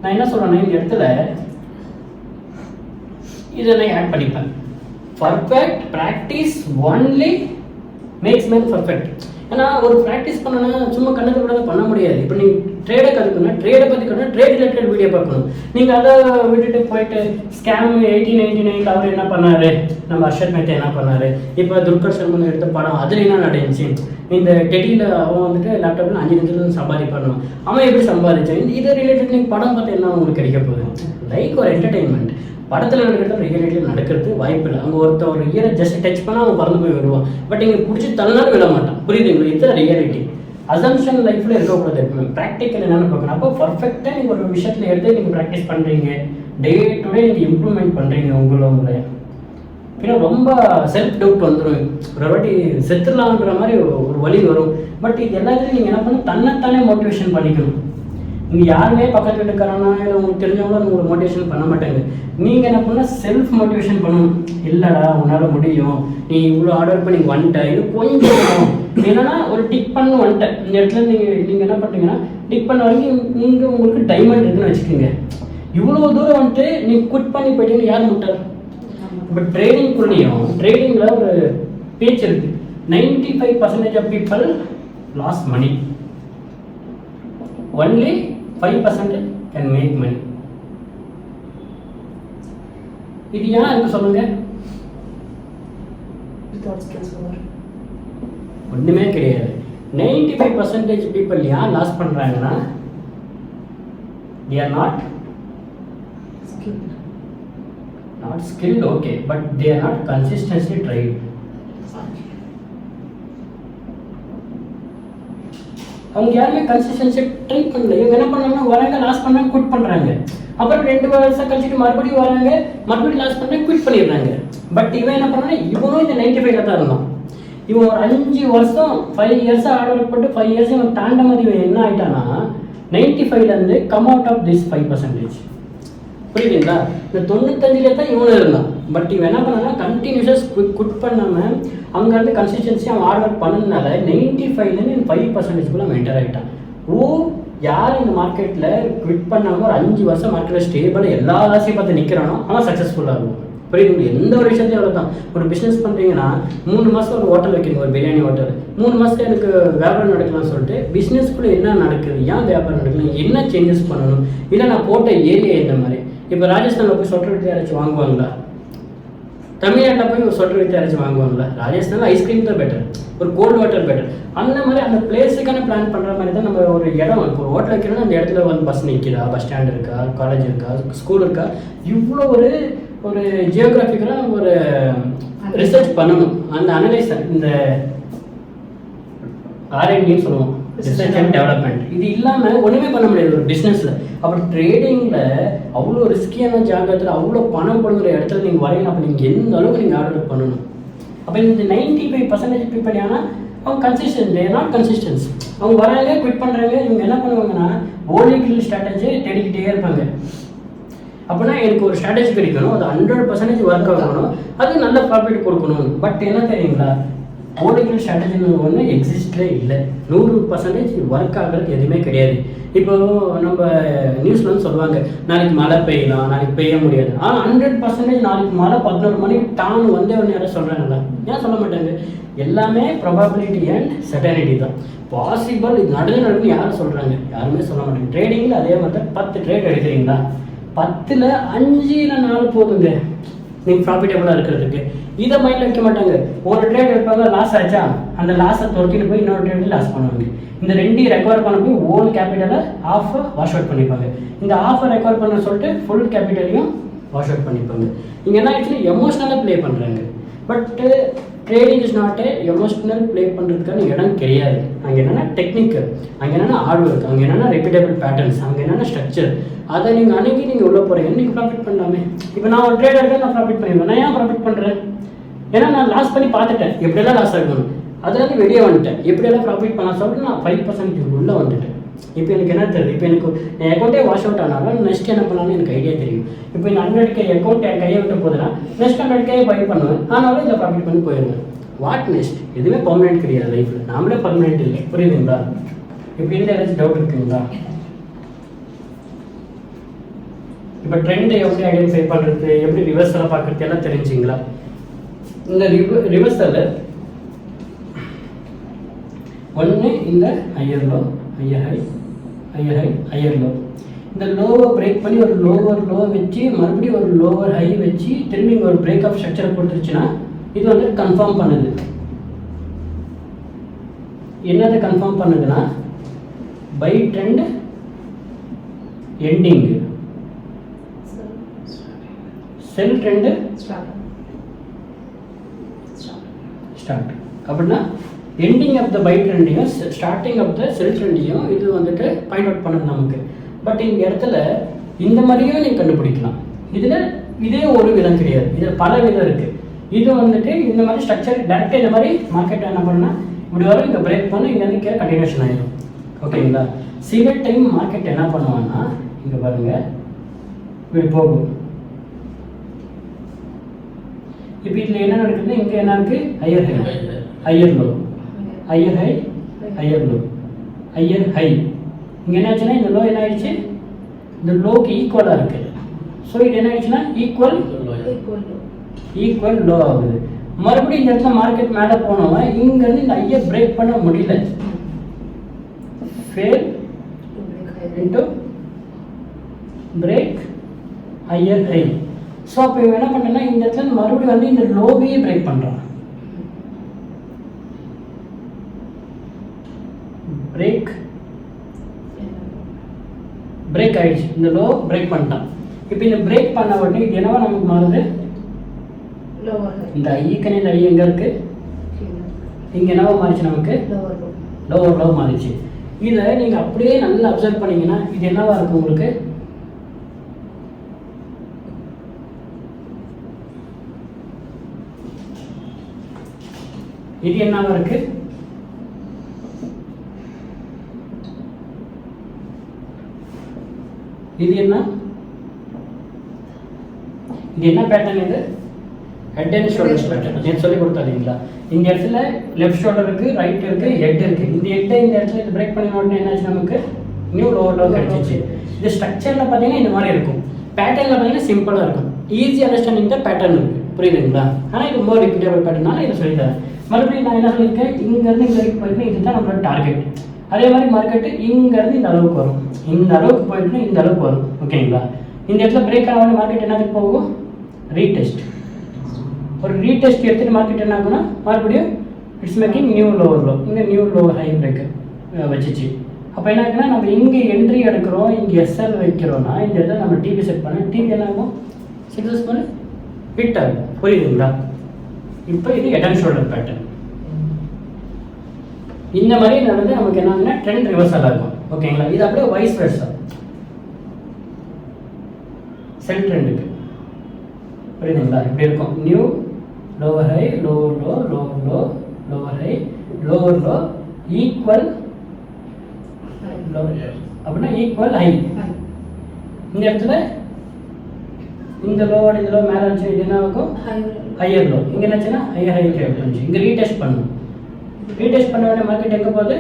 நான் என்ன சொல்கிறேன்னா இந்த இடத்துல இதை நான் ஆட் பண்ணிப்பேன். Perfect practice only makes man perfect. ஏன்னா ஒரு ப்ராக்டிஸ் பண்ணனா சும்மா கண்ணத்தை கூட பண்ண முடியாது. இப்போ நீங்கள் ட்ரேடை கற்றுக்கணும், ட்ரேடை பற்றி கற்றுக்கணும், ட்ரேட் ரிலேட்டட் வீடியோ பார்க்கணும். நீங்கள் அதை விட்டுட்டு போயிட்டு ஸ்கேம் 1899 அவர் என்ன பண்ணார், நம்ம ஹர்ஷத் மேத்தா என்ன பண்ணார், இப்போ துல்கர் சல்மான் எடுத்த படம் அதில் என்ன நடந்துச்சு, இந்த டெடியில் அவன் வந்துட்டு லேப்டாப்பில் 5 நிமிஷத்துல சம்பாதிப்பான், அவன் எப்படி சம்பாதிச்சான், இது ரிலேட்டட் நீங்கள் படம் பார்த்து என்ன உங்களுக்கு கிடைக்க போகுது? லைக் ஒரு என்டர்டெயின்மெண்ட். படத்தில் நடக்கிறது ரியலிட்டியில் நடக்கிறது வாய்ப்பு இல்லை. அங்கே ஒருத்தர் ஒரு இயரை ஜஸ்ட் டச் பண்ணால் அவன் பறந்து போய் வருவான். பட் இங்கே பிடிச்சி தள்ளினாலும் விட மாட்டான். புரியுதுங்களா? இதுதான் ரியாலிட்டி. அசம்ஷன் லைஃப்பில் இருக்கக்கூடாது. எப்பவுமே ப்ராக்டிக்கல் என்னென்னு பார்க்கணும். அப்போ பர்ஃபெக்டாக நீங்கள் ஒரு விஷயத்தில் எடுத்து நீங்கள் ப்ராக்டிஸ் பண்ணுறீங்க, டே டு டே நீங்கள் இம்ப்ரூவ்மெண்ட் பண்ணுறீங்க உங்களை. பின்னா ரொம்ப செல்ஃப் டவுட் வந்துடும். ஒரு வாட்டி செத்துடலான்ற மாதிரி ஒரு வழி வரும். பட் இது எல்லாத்துலையும் நீங்கள் என்ன பண்ணணும், தன்னைத்தானே மோட்டிவேஷன் பண்ணிக்கணும். நீங்கள் யாருமே பக்கத்தில் இருக்கிறானா இல்லை உங்களுக்கு தெரிஞ்சவங்களும் உங்களுக்கு மோட்டிவேஷன் பண்ண மாட்டாங்க. நீங்கள் என்ன பண்ணால் செல்ஃப் மோட்டிவேஷன் பண்ணணும். இல்லைடா உன்னால் முடியும், நீ இவ்வளோ ஆர்டர் பண்ணி வந்துட்டேன், இது கொஞ்சம் என்னன்னா ஒரு டிக் பண்ண வந்துட்டேன். இந்த இடத்துல நீங்கள் என்ன பண்ணுறீங்கன்னா டிக் பண்ண வரைக்கும் நீங்கள் உங்களுக்கு டைமண்ட் இருக்குன்னு வச்சுக்கோங்க. இவ்வளோ தூரம் வந்துட்டு நீங்கள் குட் பண்ணி போயிட்டீங்கன்னு யார் முட்டார்? இப்போ ட்ரேடிங்கில் ஒரு பேச்சு இருக்குது, 95% of people loss money, only 5% can make money. இது ஏன் இருக்கு சொல்லுங்க? ஒன்றுமே கிடையாது. 95% people ஏன் லாஸ் பண்ணுறாங்கன்னா they are not skilled, okay, but they are not consistently tried. அவங்க யாருமே கன்சிஸ்டன்சி ட்ரை பண்ணல. இவங்க என்ன பண்ணாங்கன்னா வராங்க, லாஸ் பண்ணாங்க, குவிட் பண்ணுறாங்க. அப்புறம் 2 வருஷம் கழிச்சுட்டு மறுபடியும் வராங்க, மறுபடியும் லாஸ் பண்ணாங்க, குவிட் பண்ணிடுறாங்க. பட் இவன் என்ன பண்ணான்னா இவனும் இந்த 95ல தான் இருந்தான். இவன் ஒரு 5 வருஷம் 5 இயர்ஸாக ஹார்ட் ஒர்க் போட்டு 5 இயர்ஸ் இவன் தாண்ட மாதிரி இவன் என்ன ஆகிட்டான்னா 95லேருந்து கம் அவுட் ஆஃப் திஸ் 5%. புரியுதுங்களா? இந்த 95ல தான் இவனும் இருந்தான். பட் இவன் என்ன பண்ணான்னா கண்டினியூஸாக குட் பண்ணாமல் அங்கேருந்து கன்சிஸ்டன்சி அவன் ஹார்ட் ஒர்க் பண்ணதுனால 95லேருந்து 5%க்குள்ள அவன் என்டர் ஆகிட்டான். யார் இந்த மார்க்கெட்டில் குவிட் பண்ணாமல் ஒரு 5 வருஷம் மார்க்கெட்டில் ஸ்டேபிளாக எல்லா ராசியும் பார்த்து நிற்கிறானோ அவன் சக்ஸஸ்ஃபுல்லாக இருக்கும். புரியுது? எந்த ஒரு விஷயத்தையும் அவ்வளோ தான். ஒரு பிஸ்னஸ் பண்ணுறீங்கன்னா 3 மாதம் ஒரு ஹோட்டல் வைக்கிறீங்க, ஒரு பிரியாணி ஹோட்டல். 3 மாதத்துல எனக்கு வியாபாரம் நடக்கலாம்னு சொல்லிட்டு பிஸ்னஸ்க்குள்ளே என்ன நடக்குது, ஏன் வியாபாரம் நடக்கலாம், என்ன சேஞ்சஸ் பண்ணணும், இல்லை நான் போட்ட ஏரியா இந்த மாதிரி. இப்போ ராஜஸ்தானில் போய் சொட்டர் வித்து யாராச்சும் வாங்குவாங்களா? தமிழ்நாட்டில் போய் ஒரு சொட்டர் வித்து யாராச்சும் வாங்குவாங்களா? ராஜஸ்தானில் ஐஸ்கிரீம் தான் பெட்டர், ஒரு கோல்டு வாட்டர் பெட்டர். அந்த மாதிரி அந்த பிளேஸுக்கான பிளான் பண்ணுற மாதிரி தான் நம்ம ஒரு இடம். இப்போ ஒரு ஹோட்டல் வைக்கிறோன்னா அந்த இடத்துல வந்து பஸ் நிற்கிறா, பஸ் ஸ்டாண்ட் இருக்கா, காலேஜ் இருக்கா, ஸ்கூல் இருக்கா, இவ்வளோ ஒரு ஜியோகிராஃபிக்கலாக நம்ம ஒரு ரிசர்ச் பண்ணணும். அந்த அனலைஸ் இந்த R&Dன்னு சொல்லுவோம், ரிசர்ச் அண்ட் டெவலப்மெண்ட். இது இல்லாமல் ஒன்றுமே பண்ண முடியாது ஒரு பிஸ்னஸில். அப்புறம் ட்ரேடிங்கில் அவ்வளோ ரிஸ்கியான ஜாகிரத்தில் அவ்வளோ பணம் போடுங்கிற இடத்துல நீங்கள் வரையணும். அப்போ நீங்கள் எந்த அளவுக்கு நீங்கள் ஆர்டர் பண்ணணும். அப்போ இந்த 95% பீப்பிள் ஆனால் அவங்க கன்சிஸ்டன்ட், நாட் கன்சிஸ்டன்ஸ். அவங்க வராங்க, குவிட் பண்ணுறாங்க. இவங்க என்ன பண்ணுவாங்கன்னா ஓலிகில் ஸ்ட்ராட்டஜி தேடிக்கிட்டே இருப்பாங்க. அப்படின்னா எனக்கு ஒரு ஸ்ட்ராட்டஜி கிடைக்கணும், அது 100% ஒர்க் ஆகணும், அது நல்ல ப்ராஃபிட் கொடுக்கணும். பட் என்ன தெரியுங்களா, ஓலிகில் ஸ்ட்ராட்டஜின்னு ஒன்று எக்ஸிஸ்டே இல்லை. 100% ஒர்க் ஆகிறது எதுவுமே கிடையாது. இப்போ நம்ம நியூஸில் வந்து சொல்லுவாங்க நாளைக்கு மழை பெய்யலாம், நாளைக்கு பெய்ய முடியாது. ஆனால் 100% நாளைக்கு மழை 11 மணிக்கு டான் வந்தே ஒன்று யாரும் சொல்கிறாங்களா? ஏன் சொல்ல மாட்டாங்க? எல்லாமே ப்ராபபிலிட்டி அண்ட் சர்டனிட்டி தான். பாசிபிள் இது நடக்குன்னு யாரும் சொல்கிறாங்க? யாருமே சொல்ல மாட்டாங்க. ட்ரேடிங்கில் அதே மாதிரி தான். 10 ட்ரேட் எடுக்கிறீங்களா, 10ல் 5 இல்லை 4 போதுங்க நீங்கள் ப்ராஃபிட்டபுளாக இருக்கிறதுக்கு. இதை மைண்டில் வைக்க மாட்டாங்க. ஒரு ட்ரேட் எடுப்பாங்க, லாஸ் ஆச்சா, அந்த லாஸை துரத்திட்டு போய் இன்னொரு ட்ரேடில் லாஸ் பண்ணுவாங்க. இந்த 2 ரெக்கவர் பண்ண போய் ஓல் கேபிட்டலை ஆஃபை வாஷ் அவுட் பண்ணிப்பாங்க. இந்த ஆஃபை ரெக்கவர் பண்ண சொல்லிட்டு ஃபுல் கேபிட்டலையும் வாஷ் அவுட் பண்ணிப்பாங்க. இங்கே என்ன ஆக்சுவலி எமோஷ்னலாக ப்ளே பண்ணுறாங்க. பட்டு trading is not emotional play பண்ணுறதுக்கான இடம் கிடையாது. அங்கே என்னென்னா டெக்னிக்கல், அங்கே என்னென்னா ஹார்ட் ஒர்க், அங்கே என்னென்னா ரெப்பிட்டபிள் பேட்டர்ன்ஸ், அங்கே என்னென்னா ஸ்ட்ரக்சர். அதை நீங்கள் அன்றைக்கி நீங்கள் உள்ளே போகிறீங்கன்னு நீங்கள் ப்ராஃபிட் பண்ணலாமே. இப்போ நான் ஒரு ட்ரேடருக்கு நான் ப்ராஃபிட் பண்ணிடுவேன். நான் ஏன் ப்ராஃபிட் பண்ணுறேன்? ஏன்னா நான் லாஸ் பண்ணி பார்த்துட்டேன் எப்படியெல்லாம் லாஸ் ஆகணும். அதுலேருந்து வெளியே வந்துட்டேன். எப்படியெல்லாம் ப்ராஃபிட் பண்ண சொல்லிட்டு நான் 5% உள்ளே வந்துட்டேன். இப்போ எனக்கு என்ன தெரியுது, இப்போ எனக்கு என் அக்கௌண்ட்டே வாஷ் அவுட் ஆனாலும் நெக்ஸ்ட் என்ன பண்ணலாம்னு எனக்கு ஐடியா தெரியும். இப்போ இந்த 100K அக்கௌண்ட் என் கையை விட்டு போதுன்னா நெக்ஸ்ட் 100K பை பண்ணுவேன். ஆனாலும் இதில் ப்ராஃபிட் பண்ணி போயிடுவேன். What next? எதுவுமே பர்மனெண்ட் கிடையாது லைஃப்பில். நாமளே பர்மனெண்ட் இல்லை. புரியுதுங்களா? இப்போ இதில் ஏதாச்சும் டவுட் இருக்குங்களா? இப்போ ட்ரெண்டை எப்படி ஐடென்டிஃபை பண்ணுறது, எப்படி ரிவர்ஸில் பார்க்குறது எல்லாம் தெரிஞ்சிங்களா? இந்த ரிவர்ஸில் ஒன்று இந்த higher low, higher high, higher high, higher low. இந்த லோவை பிரேக் பண்ணி ஒரு லோவர் லோ வச்சு மறுபடியும் ஒரு லோவர் ஹை வச்சு திரும்பி இங்கே ஒரு பிரேக் ஆஃப் ஸ்ட்ரக்சரை கொடுத்துருச்சுன்னா இது வந்து கன்ஃபார்ம் பண்ணுது. என்னதை கன்ஃபார்ம் பண்ணுதுன்னா buy trend ending, sell trend start. அப்படின்னா எண்டிங் ஆஃப் த பை ட்ரெண்டையும் ஸ்டார்டிங் ஆஃப் த செல் ட்ரெண்டையும் இது வந்துட்டு பாயிண்ட் அவுட் பண்ணுது நமக்கு. பட் இந்த இடத்துல இந்த மாதிரியும் நீங்கள் கண்டுபிடிக்கலாம். இதில் இதே ஒரு விதம் கிடையாது, இதில் பல விதம் இருக்குது. இது வந்துட்டு இந்த மாதிரி ஸ்ட்ரக்சர் டேரெக்டாக இந்த மாதிரி மார்க்கெட் என்ன பண்ணால் இப்படி வரும், இங்கே பிரேக் பண்ணி இங்கேருந்து கீழே கண்டினியூஷன் ஆகிடும். ஓகேங்களா? சில டைம் மார்க்கெட் என்ன பண்ணுவான்னா இங்கே பாருங்கள் இப்படி போகும். இப்போ இதில் என்ன நடக்குதுன்னா இங்கே என்ன இருக்குது, higher high, higher low, higher high, higher low, higher high. இங்கே என்ன ஆச்சுன்னா இந்த லோ என்ன ஆயிடுச்சு, இந்த லோக்கு ஈக்குவலாக இருக்குது. ஸோ இது என்ன ஆயிடுச்சுன்னா ஈக்குவல் லோ ஆகுது. மறுபடியும் இந்த இடத்துல மார்க்கெட் மேலே போனவன் இங்கேருந்து இந்த ஐயை பிரேக் பண்ண முடியல, fail into break higher high. So அப்போ இவன் என்ன பண்ணேன்னா இந்த இடத்துல மறுபடியும் வந்து இந்த லோவையே பிரேக் பண்ணுறான். பிரேக் ஆயிடுச்சு, இந்த லோ பிரேக் பண்ணிட்டான். இப்போ இந்த பிரேக் பண்ண உடனே இது என்னவா நமக்கு மாறுது, இந்த ஐக்கனே இந்த ஐ எங்கே இருக்குது, இங்கே என்னவா மாறிச்சு நமக்கு லோவர் லோ மாறிச்சு. இதை நீங்கள் அப்படியே நல்லா அப்சர்வ் பண்ணீங்கன்னா இது என்னவா இருக்கும் உங்களுக்கு? இது என்னவா இருக்கு? இது என்ன? இது என்ன பேட்டர்ன்? இது ஹெட் அண்ட் ஷோல்டர்ஸ் பேட்டர்ன். நேற்று சொல்லி கொடுத்தாங்களா? இந்த இடத்துல லெஃப்ட் ஷோல்டர் இருக்கு, ரைட் இருக்கு, ஹெட் இருக்கு. இந்த ஹெட்டை இந்த இடத்துல இது பிரேக் பண்ணி உடனே என்னாச்சு நமக்கு? நியூ லோவர் லோ கிடைச்சிச்சு. இது ஸ்ட்ரக்சரில் பார்த்தீங்கன்னா இந்த மாதிரி இருக்கும், பேட்டர்னில் பார்த்தீங்கன்னா சிம்பிளாக இருக்கும். ஈஸி அண்டர்ஸ்டாண்டிங் தான் பேட்டர்ன் இருக்கு, புரியுதுங்களா? ஆனால் இது ரொம்ப ரிப்பீட்டபிள் பேட்டர்னால இதை சொல்லித்தரேன். மறுபடியும் நான் என்ன சொல்லியிருக்கேன், இங்கேருந்து இங்கே வரைக்கும் போயிட்டு இதுதான் நம்மளோட டார்கெட். அதே மாதிரி மார்க்கெட்டு இங்கேருந்து இந்த அளவுக்கு வரும், இந்த அளவுக்கு போயிட்டு இந்த அளவுக்கு வரும், ஓகேங்களா? இந்த இடத்துல பிரேக் ஆன மார்க்கெட் என்னதுக்கு போகும்? ரீடெஸ்ட். ஒரு ரீடெஸ்ட் எடுத்துகிட்டு மார்க்கெட் என்ன ஆகும்னா மறுபடியும் it's making new lower low. இங்கே நியூ லோவர் ஹை பிரேக் வச்சிச்சு. அப்போ என்ன ஆகுதுன்னா நம்ம இங்கே என்ட்ரி எடுக்கிறோம், இங்கே எஸ்எல் வைக்கிறோம்னா இந்த இடத்துல நம்ம டிபி செட் பண்ண டிபி என்ன ஆகும்? சக்ஸஸ்ஃபுல் ஹிட் ஆகும், புரியுதுங்களா? இப்போ இது ஹெட் அண்ட் ஷோல்டர் பேட்டர்ன். இந்த மாதிரி நடந்து நமக்கு என்ன ஆகுதுன்னா ட்ரெண்ட் ரிவர்சல் ஆகும், ஓகேங்களா? இது அப்படியே வைஸ் வெர்சா செல் ட்ரெண்டுக்கு, புரியுதுங்களா? இப்படி இருக்கும். New lower high, lower low, lower low, lower high, lower low, equal அப்படின்னா ஈக்குவல் ஹை. இந்த இடத்துல இந்த லோவோட இந்த லோ மேலே இருந்துச்சு, இது என்ன ஆகும்? Higher low. இங்கே என்னாச்சுன்னா ஹையர் ஹை கிரியேட் பண்ணுச்சு. இங்கே ரீடெஸ்ட் பண்ணணும். ரீடெஸ்ட் பண்ண வேண்டிய மார்க்கெட் எங்கே போகுது?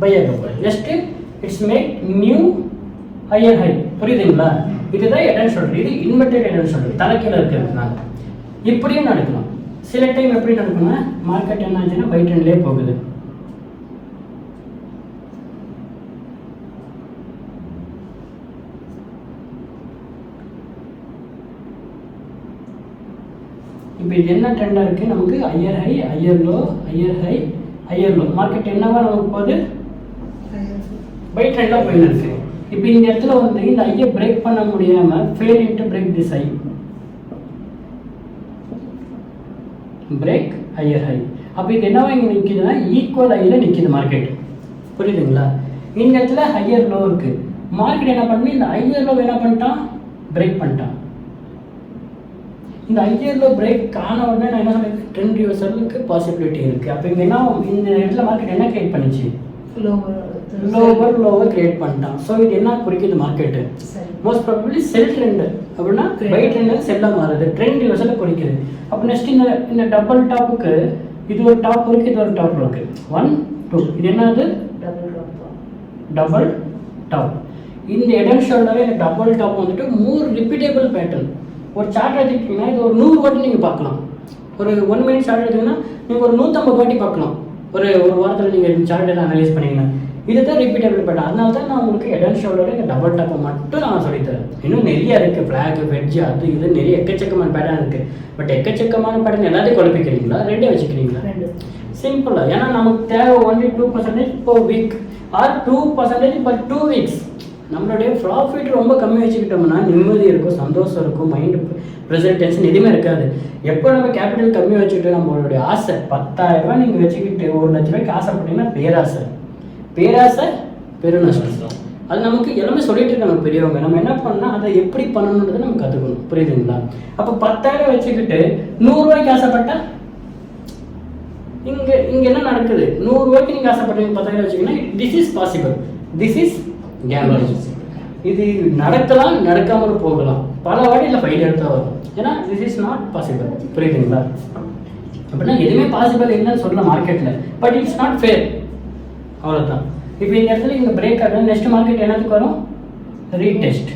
பை ஆக போகுது. Just it's make new higher high, புரியுதுங்களா? இதுதான் ஹெட் அண்ட் ஷோல்டர். இது இன்வெர்டட் ஹெட் அண்ட் ஷோல்டர், தலைக்கீழ இருக்கிறதுனால. இப்படியும் நடக்கலாம். சில டைம் எப்படி நடக்கும்னா மார்க்கெட் என்ன ஆச்சுன்னா பை ட்ரெண்ட்லேயே போகுது. இப்போ இது என்ன ட்ரெண்டாக இருக்குது நமக்கு? Higher high, higher low, higher high, higher low. Market என்னவா நமக்கு போகுது? பை ட்ரெண்டாக போயின்னு இருக்கு. இப்போ இந்த இடத்துல வந்து இந்த ஐயை பிரேக் பண்ண முடியாமல் fail to break this high, break higher high. அப்போ இது என்னவா இங்கே நிற்கிதுன்னா ஈக்குவல் ஹையில் நிற்கிது மார்க்கெட், புரியுதுங்களா? இந்த இடத்துல ஹையர் லோ இருக்குது. மார்க்கெட் என்ன பண்ணி இந்த ஹையர் லோ என்ன பண்ணிட்டான்? பிரேக் பண்ணிட்டான். இந்த ஹையர் லோ பிரேக் ஆன உடனே நான் என்ன சொல்றேன்? ட்ரெண்ட் ரிவர்சலுக்கு பாசிபிலிட்டி இருக்குது. அப்போ இங்கே என்ன இந்த இடத்துல மார்க்கெட் என்ன கிரியேட் பண்ணிச்சு? லோவர் லோவர் கிரியேட் பண்ணிட்டான். ஸோ இது என்ன குறிக்குது? மார்க்கெட்டு மோஸ்ட் ப்ராபபிளி செல் ட்ரெண்ட் அப்படின்னா பை ட்ரெண்ட் செல்லாக மாறுது, ட்ரெண்ட் ரிவர்சலை குறிக்குது. அப்போ நெக்ஸ்ட் இந்த டபுள் டாப்புக்கு இது ஒரு டாப் இருக்குது, இது ஒரு டாப் இருக்குது. 1 2 இது என்னது? Double top. இந்த ஹெட் அண்ட் ஷோல்டர் இந்த டபுள் டாப் வந்துட்டு மோர் ரிப்பீட்டபிள் பேட்டர்ன். ஒரு சார்ட் எடுத்துக்கிட்டிங்கன்னா இது ஒரு 100 வாட்டி நீங்கள் பார்க்கலாம். ஒரு 1 மினிட் சார்ட் எடுத்திங்கன்னா நீங்கள் ஒரு 150 வாட்டி பார்க்கலாம். ஒரு வாரத்தில் நீங்கள் இந்த சார்ட் எல்லாம் அனலைஸ் பண்ணிங்கன்னா இதுதான் ரிப்பீட்டபிள் பேட்டர்ன். அதனால தான் நான் உங்களுக்கு ஹெட் அண்ட் ஷோல்டர் இந்த டபுள் டாப்பை மட்டும் நான் சொல்லித்தரேன். இன்னும் நிறைய இருக்குது, ஃப்ளாக், வெட்ஜ், அது இது நிறைய எக்கச்சக்கமான பேட்டர்ன் இருக்குது. பட் எக்கச்சக்கமான பேட்டர்ன் எல்லாத்தையும் குழப்பிக்கிறீங்களா? ரெண்டே வச்சுக்கிறீங்களா? சிம்பிளாக. ஏன்னா நமக்கு தேவை only 2% per week or 2% per 2 weeks. நம்மளுடைய ப்ராஃபிட் ரொம்ப கம்மி வச்சுக்கிட்டோம்னா நிம்மதி இருக்கும், சந்தோஷம் இருக்கும், மைண்டு ப்ரெஷர், டென்ஷன் எதுவுமே இருக்காது. எப்போ நம்ம கேபிட்டல் கம்மி வச்சுக்கிட்டு நம்மளுடைய ஆசை 10,000 ரூபாய் நீங்கள் வச்சுக்கிட்டு 1 லட்ச ரூபாய்க்கு ஆசைப்பட்டீங்கன்னா பேராசை, பேராசை பெருநஷ்டம். அது நமக்கு எல்லாமே சொல்லிட்டு இருக்காங்க பெரியவங்க. நம்ம என்ன பண்ணால் அதை எப்படி பண்ணணுன்றதை நம்ம கற்றுக்கணும், புரியுதுங்களா? அப்போ 10,000 வச்சுக்கிட்டு 100 ரூபாய்க்கு ஆசைப்பட்டா இங்கே என்ன நடக்குது? 100 ரூபாய்க்கு நீங்கள் ஆசைப்பட்டீங்க, 10,000 வச்சுக்கிங்கன்னா this is possible, this is gambling. இது நடக்கலாம், நடக்காமல் போகலாம், பல வாட்டியில் ஃபெயிலியர் தான் வரும். ஏன்னா திஸ் இஸ் நாட் பாசிபிள், புரியுதுங்களா? அப்படின்னா எதுவுமே பாசிபிள் இல்லைன்னு சொல்லலாம் மார்க்கெட்டில், பட் இட்ஸ் நாட் ஃபேர், அவ்வளோதான். இப்போ இந்த இடத்துல இங்கே பிரேக் ஆகும். நெக்ஸ்ட் மார்க்கெட் என்னத்துக்கு வரும்? ரீடெஸ்ட்.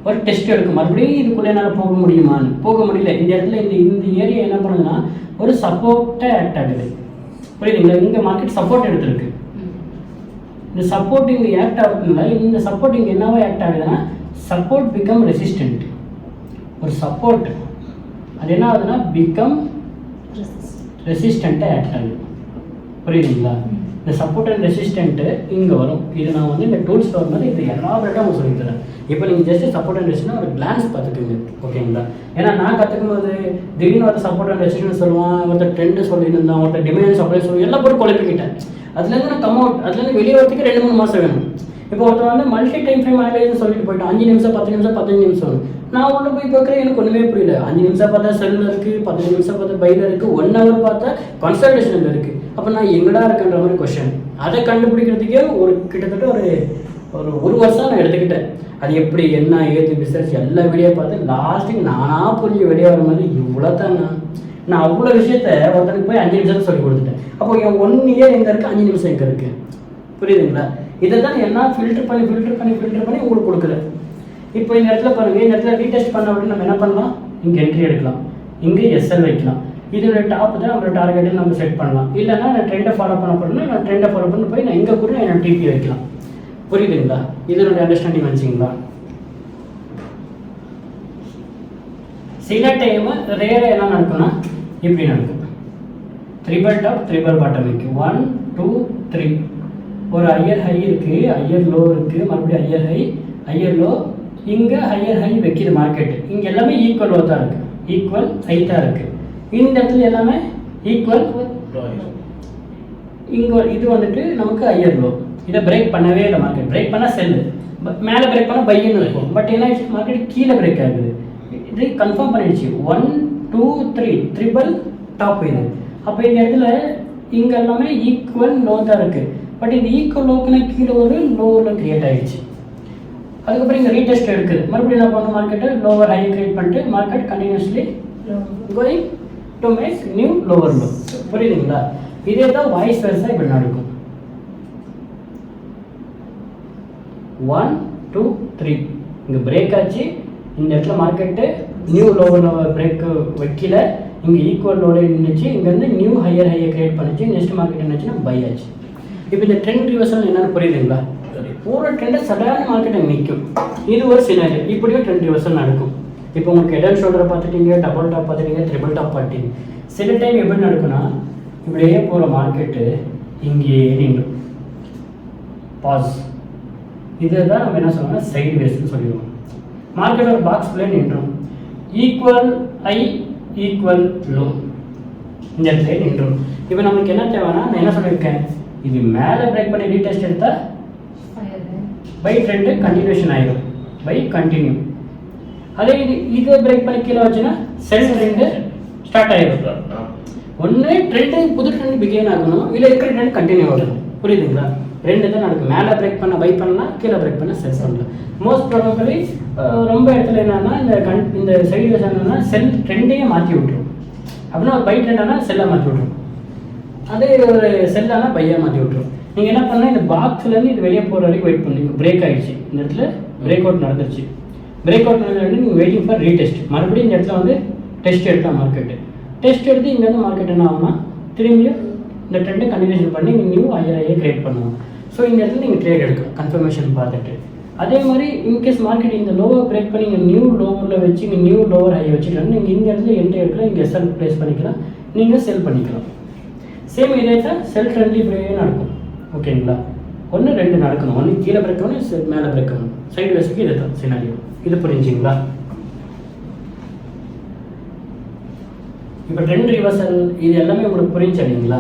ஒரு டெஸ்ட் எடுக்கும், மறுபடியும் இதுக்குள்ளே என்னால் போக முடியுமான்னு. போக முடியல. இந்த இடத்துல இந்த ஏரியா என்ன பண்ணுதுன்னா ஒரு சப்போர்ட்டை ஆக்ட் ஆகுது, புரியுதுங்களா? இங்கே மார்க்கெட் சப்போர்ட் எடுத்துருக்கு. இந்த சப்போர்ட் இங்கே ஆக்ட் ஆகுதுங்களா? இந்த சப்போர்ட் இங்கே என்னவோ ஆக்ட் ஆகுதுன்னா சப்போர்ட் பிகம் ரெசிஸ்டன்ட். ஒரு சப்போர்ட் அது என்ன ஆகுதுன்னா பிகம் ரெசிஸ்டண்ட்டாக ஆக்ட் ஆகுது, புரியுதுங்களா? இந்த சப்போர்ட் அண்ட் ரெசிஸ்டன்ட்டு இங்கே வரும். இது நான் வந்து இந்த டூல்ஸ் வரும்போது இது எல்லாபரேட்டாக அவங்க சொல்லித்தரேன். இப்போ நீங்கள் ஜஸ்ட் சப்போர்ட் அண்ட் ரெசிஸ்டன்ட் ஒரு கிளான்ஸ் பார்த்துக்குங்க, ஓகேங்களா? ஏன்னா நான் கற்றுக்கும் போது திடீர்னு ஒரு சப்போர்ட் அண்ட் ரெசிஸ்டன்ட் சொல்லுவான், ஒருத்தர் ட்ரெண்டு சொல்லியிருந்தான், ஒருத்தர் டிமாண்ட் சப்ளை சொல்லுவோம், எல்லாம் போட்டு குழப்பிக்கிட்டேன். அதுலேருந்து நான் கம் அவுட், அதுலேருந்து வெளியே வரதுக்கு 2-3 மாதம் வேணும். இப்போ ஒருத்தர் வந்து மல்டி டைம் ஃப்ரேம் ஆகலைன்னு சொல்லிட்டு போயிட்டு 5 நிமிஷம் 10 நிமிஷம் 15 நிமிஷம் நான் உள்ள போய் பார்க்குறேன், எனக்கு ஒன்றுமே புரியல. 5 நிமிஷம் பார்த்தா செல்லில் இருக்குது, 15 நிமிஷம் பார்த்தா பையில் இருக்குது, 1 ஹவர் பார்த்தா கன்சல்டேஷனில் இருக்குது. அப்போ நான் எங்கடா இருக்குன்ற மாதிரி கொஸ்டின். அதை கண்டுபிடிக்கிறதுக்கே கிட்டத்தட்ட ஒரு வருஷம் நான் எடுத்துக்கிட்டேன். அது எப்படி என்ன ஏது ரிசர்ச் எல்லா வீடியோ பார்த்து லாஸ்ட்டுக்கு நானாக புரிஞ்சு வெளியே வர மாதிரி இவ்வளோ தான். நான் அவ்வளோ விஷயத்த ஒருத்தனுக்கு போய் 5 நிமிஷம் சொல்லி கொடுத்துட்டேன். அப்போ என் 1 இயர் எங்கே இருக்குது, 5 நிமிஷம் எங்கே இருக்குது, புரியுதுங்களா? இதை தான் என்ன ஃபில்டர் பண்ணி உங்களுக்கு கொடுக்குறேன். இப்போ இந்த இடத்துல பாருங்கள், இந்த இடத்துல ரீடெஸ்ட் பண்ண அப்படின்னு நம்ம என்ன பண்ணலாம், இங்கே என்ட்ரி எடுக்கலாம், இங்கே எஸ்எல் வைக்கலாம். இதோட டாப் தான் நம்மளோட டார்கெட்டு நம்ம செட் பண்ணலாம். இல்லைன்னா நான் ட்ரெண்டை ஃபாலோ பண்ண நான் ட்ரெண்டை ஃபாலோ பண்ணி போய் நான் இங்கே கூட நான் டிபி வைக்கலாம். புரியுதுங்களா? இதனுடைய அண்டர்ஸ்டாண்டிங் வச்சுங்களா? சில டைம் ரேராக என்ன நடக்கும்னா இப்படி நடக்கும். ட்ரிபிள் டாப் ட்ரிபிள் பாட்டம் இருக்குது. 1 2 3 ஒரு ஹையர் ஹை இருக்குது, ஹையர் லோ இருக்குது, மறுபடியும் ஹையர் லோ, இங்கே ஹையர் ஹை வைக்கிது மார்க்கெட். இங்கே எல்லாமே ஈக்குவல் லோ தான் இருக்குது, ஈக்குவல் ஹை தான் இருக்குது. இந்த இடத்துல எல்லாமே ஈக்குவல். இங்கே இது வந்துட்டு நமக்கு ஹையர் லோ. இதை பிரேக் பண்ணவே இல்லை மார்க்கெட். பிரேக் பண்ணால் செல்லு, மேலே பிரேக் பண்ணால் பையன்னு இருக்கும். பட் என்ன ஆயிடுச்சு, மார்க்கெட் கீழே பிரேக் ஆகுது. இது கன்ஃபார்ம் பண்ணிடுச்சு. 1 2 3 ட்ரிபிள் டாப் இது. அப்போ இந்த இடத்துல இங்கே எல்லாமே ஈக்குவல் லோ தான் இருக்குது. பட் இந்த ஈக்குவல் லோக்குனா கீழே ஒரு லோவில் கிரியேட் ஆகிடுச்சு. அதுக்கப்புறம் இங்கே ரீடெஸ்ட் எடுக்குது. மறுபடியும் என்ன பண்ண, மார்க்கெட்டை லோவர் ஹை கிரியேட் பண்ணிட்டு market continuously going to make new lower low. புரியுதுங்களா? இதே தான் வாய்ஸ் வெர்ஸா இப்படி நடக்கும். 1 2 3 இங்கே பிரேக் ஆச்சு. இந்த இடத்துல மார்க்கெட்டு நியூ லோவில் பிரேக் வைக்கல, இங்கே ஈக்குவல் லோவில் நின்றுச்சு. இங்கேருந்து நியூ ஹையர் கிரியேட் பண்ணிச்சு. நெக்ஸ்ட் மார்க்கெட் என்னாச்சுன்னா பை ஆச்சு. இப்போ இந்த ட்ரெண்ட் ரிவர்சல் என்னன்னு புரியுதுங்களா? ஒரு ட்ரெண்டை சடான மார்க்கெட்டை நிற்கும். இது ஒரு சினாரியோ. இப்படியும் ட்ரெண்ட் ரிவர்சல் நடக்கும். இப்போ உங்களுக்கு ஹெட் அண்ட் ஷோல்டரை பார்த்துட்டீங்க, டபுள் டாப் பார்த்துட்டீங்க, ட்ரிபிள் டாப் பார்த்துட்டீங்க. சில டைம் எப்படி நடக்கும்னா இப்படியே போகிற மார்க்கெட்டு இங்கே நின்றும் பாஸ். இதை தான் நம்ம என்ன சொல்லுவோம்னா சைடு வேஸ்ன்னு சொல்லிடுவோம். மார்க்கெட் ஒரு பாக்ஸ்குள்ளே நின்றும். ஈக்குவல் ஐ ஈக்குவல் லோ இந்த இடத்துல நின்றும். இப்போ நமக்கு என்ன தேவைன்னா, நான் என்ன சொல்லியிருக்கேன், இது மேலே பிரேக் பண்ணி ரீடெஸ்ட் எடுத்தால் பை ட்ரெண்டு கண்டினியூஷன் ஆகிடும், பை கண்டினியூ. அதே இதை பிரேக் பண்ணி கீழே வச்சுன்னா செல் ட்ரெண்டு ஸ்டார்ட் ஆகிடும். ஒன்று ட்ரெண்டு புது ட்ரெண்ட் பிகின் ஆகணும், இல்லை இருக்கிற ட்ரெண்ட் கண்டினியூ ஆகணும். புரியுதுங்களா? 2 தான் நடக்கும். மேலே பிரேக் பண்ண பை பண்ணலாம், கீழே பிரேக் பண்ண செல் பண்ணலாம். மோஸ்ட் ப்ராபபிளி ரொம்ப இடத்துல என்னன்னா இந்த சைடு வேஸ் என்னன்னா செல் ட்ரெண்டையே மாற்றி விட்டுரும். அப்படின்னா ஒரு பை ட்ரெண்டானா செல்லாக மாற்றி விட்ரும், அதே ஒரு செல்லானா பையாக மாற்றி விட்ரும். நீங்கள் என்ன பண்ணால் இந்த பாக்ஸ்லேருந்து இது வெளியே போகிற வரைக்கும் வெயிட் பண்ணுங்க. பிரேக் ஆகிடுச்சு, இந்த இடத்துல பிரேக் அவுட் நடந்துருச்சு. பிரேக் அவுட் நடந்து நீங்கள் வெயிட்டிங் ஃபார் ரீடெஸ்ட். மறுபடியும் இந்த இடத்துல வந்து டெஸ்ட் எடுக்கலாம் மார்க்கெட்டு. டெஸ்ட் எடுத்து இங்கேருந்து மார்க்கெட் என்ன ஆகும்னா திரும்பியும் இந்த ட்ரெண்டை கண்டினியூஷன் பண்ணி நியூ ஐஆர்ஐயை கிரியேட் பண்ணுவோம். ஸோ இந்த இடத்துல நீங்கள் ட்ரேட் எடுக்கலாம் கன்ஃபர்மேஷன் பார்த்துட்டு. அதே மாதிரி இன்கேஸ் மார்க்கெட் இந்த லோவர் பிரேக் பண்ணி இங்கே நியூ லோவரில் வச்சு இங்கே நியூ லோவர் ஹை வச்சுக்கலாம். நீங்கள் இந்த இடத்துல என்ட்ரி எடுக்கலாம், இங்கே எஸ்எல் ப்ளேஸ் பண்ணிக்கலாம், நீங்கள் செல் பண்ணிக்கலாம். சேம் இதே தான் செல் ட்ரெண்ட் இப்படியே நடக்கும். ஓகேங்களா? 1 2 நடக்கணும். 1 கீழே பிரேக் ஆகணும், மேலே பிரேக் ஆகணும். சைடு வேஸுக்கு இதை தான் சினாரியோ. இது புரிஞ்சுங்களா? இப்போ ட்ரெண்ட் ரிவர்சல் இது எல்லாமே உங்களுக்கு புரிஞ்சு இல்லைங்களா?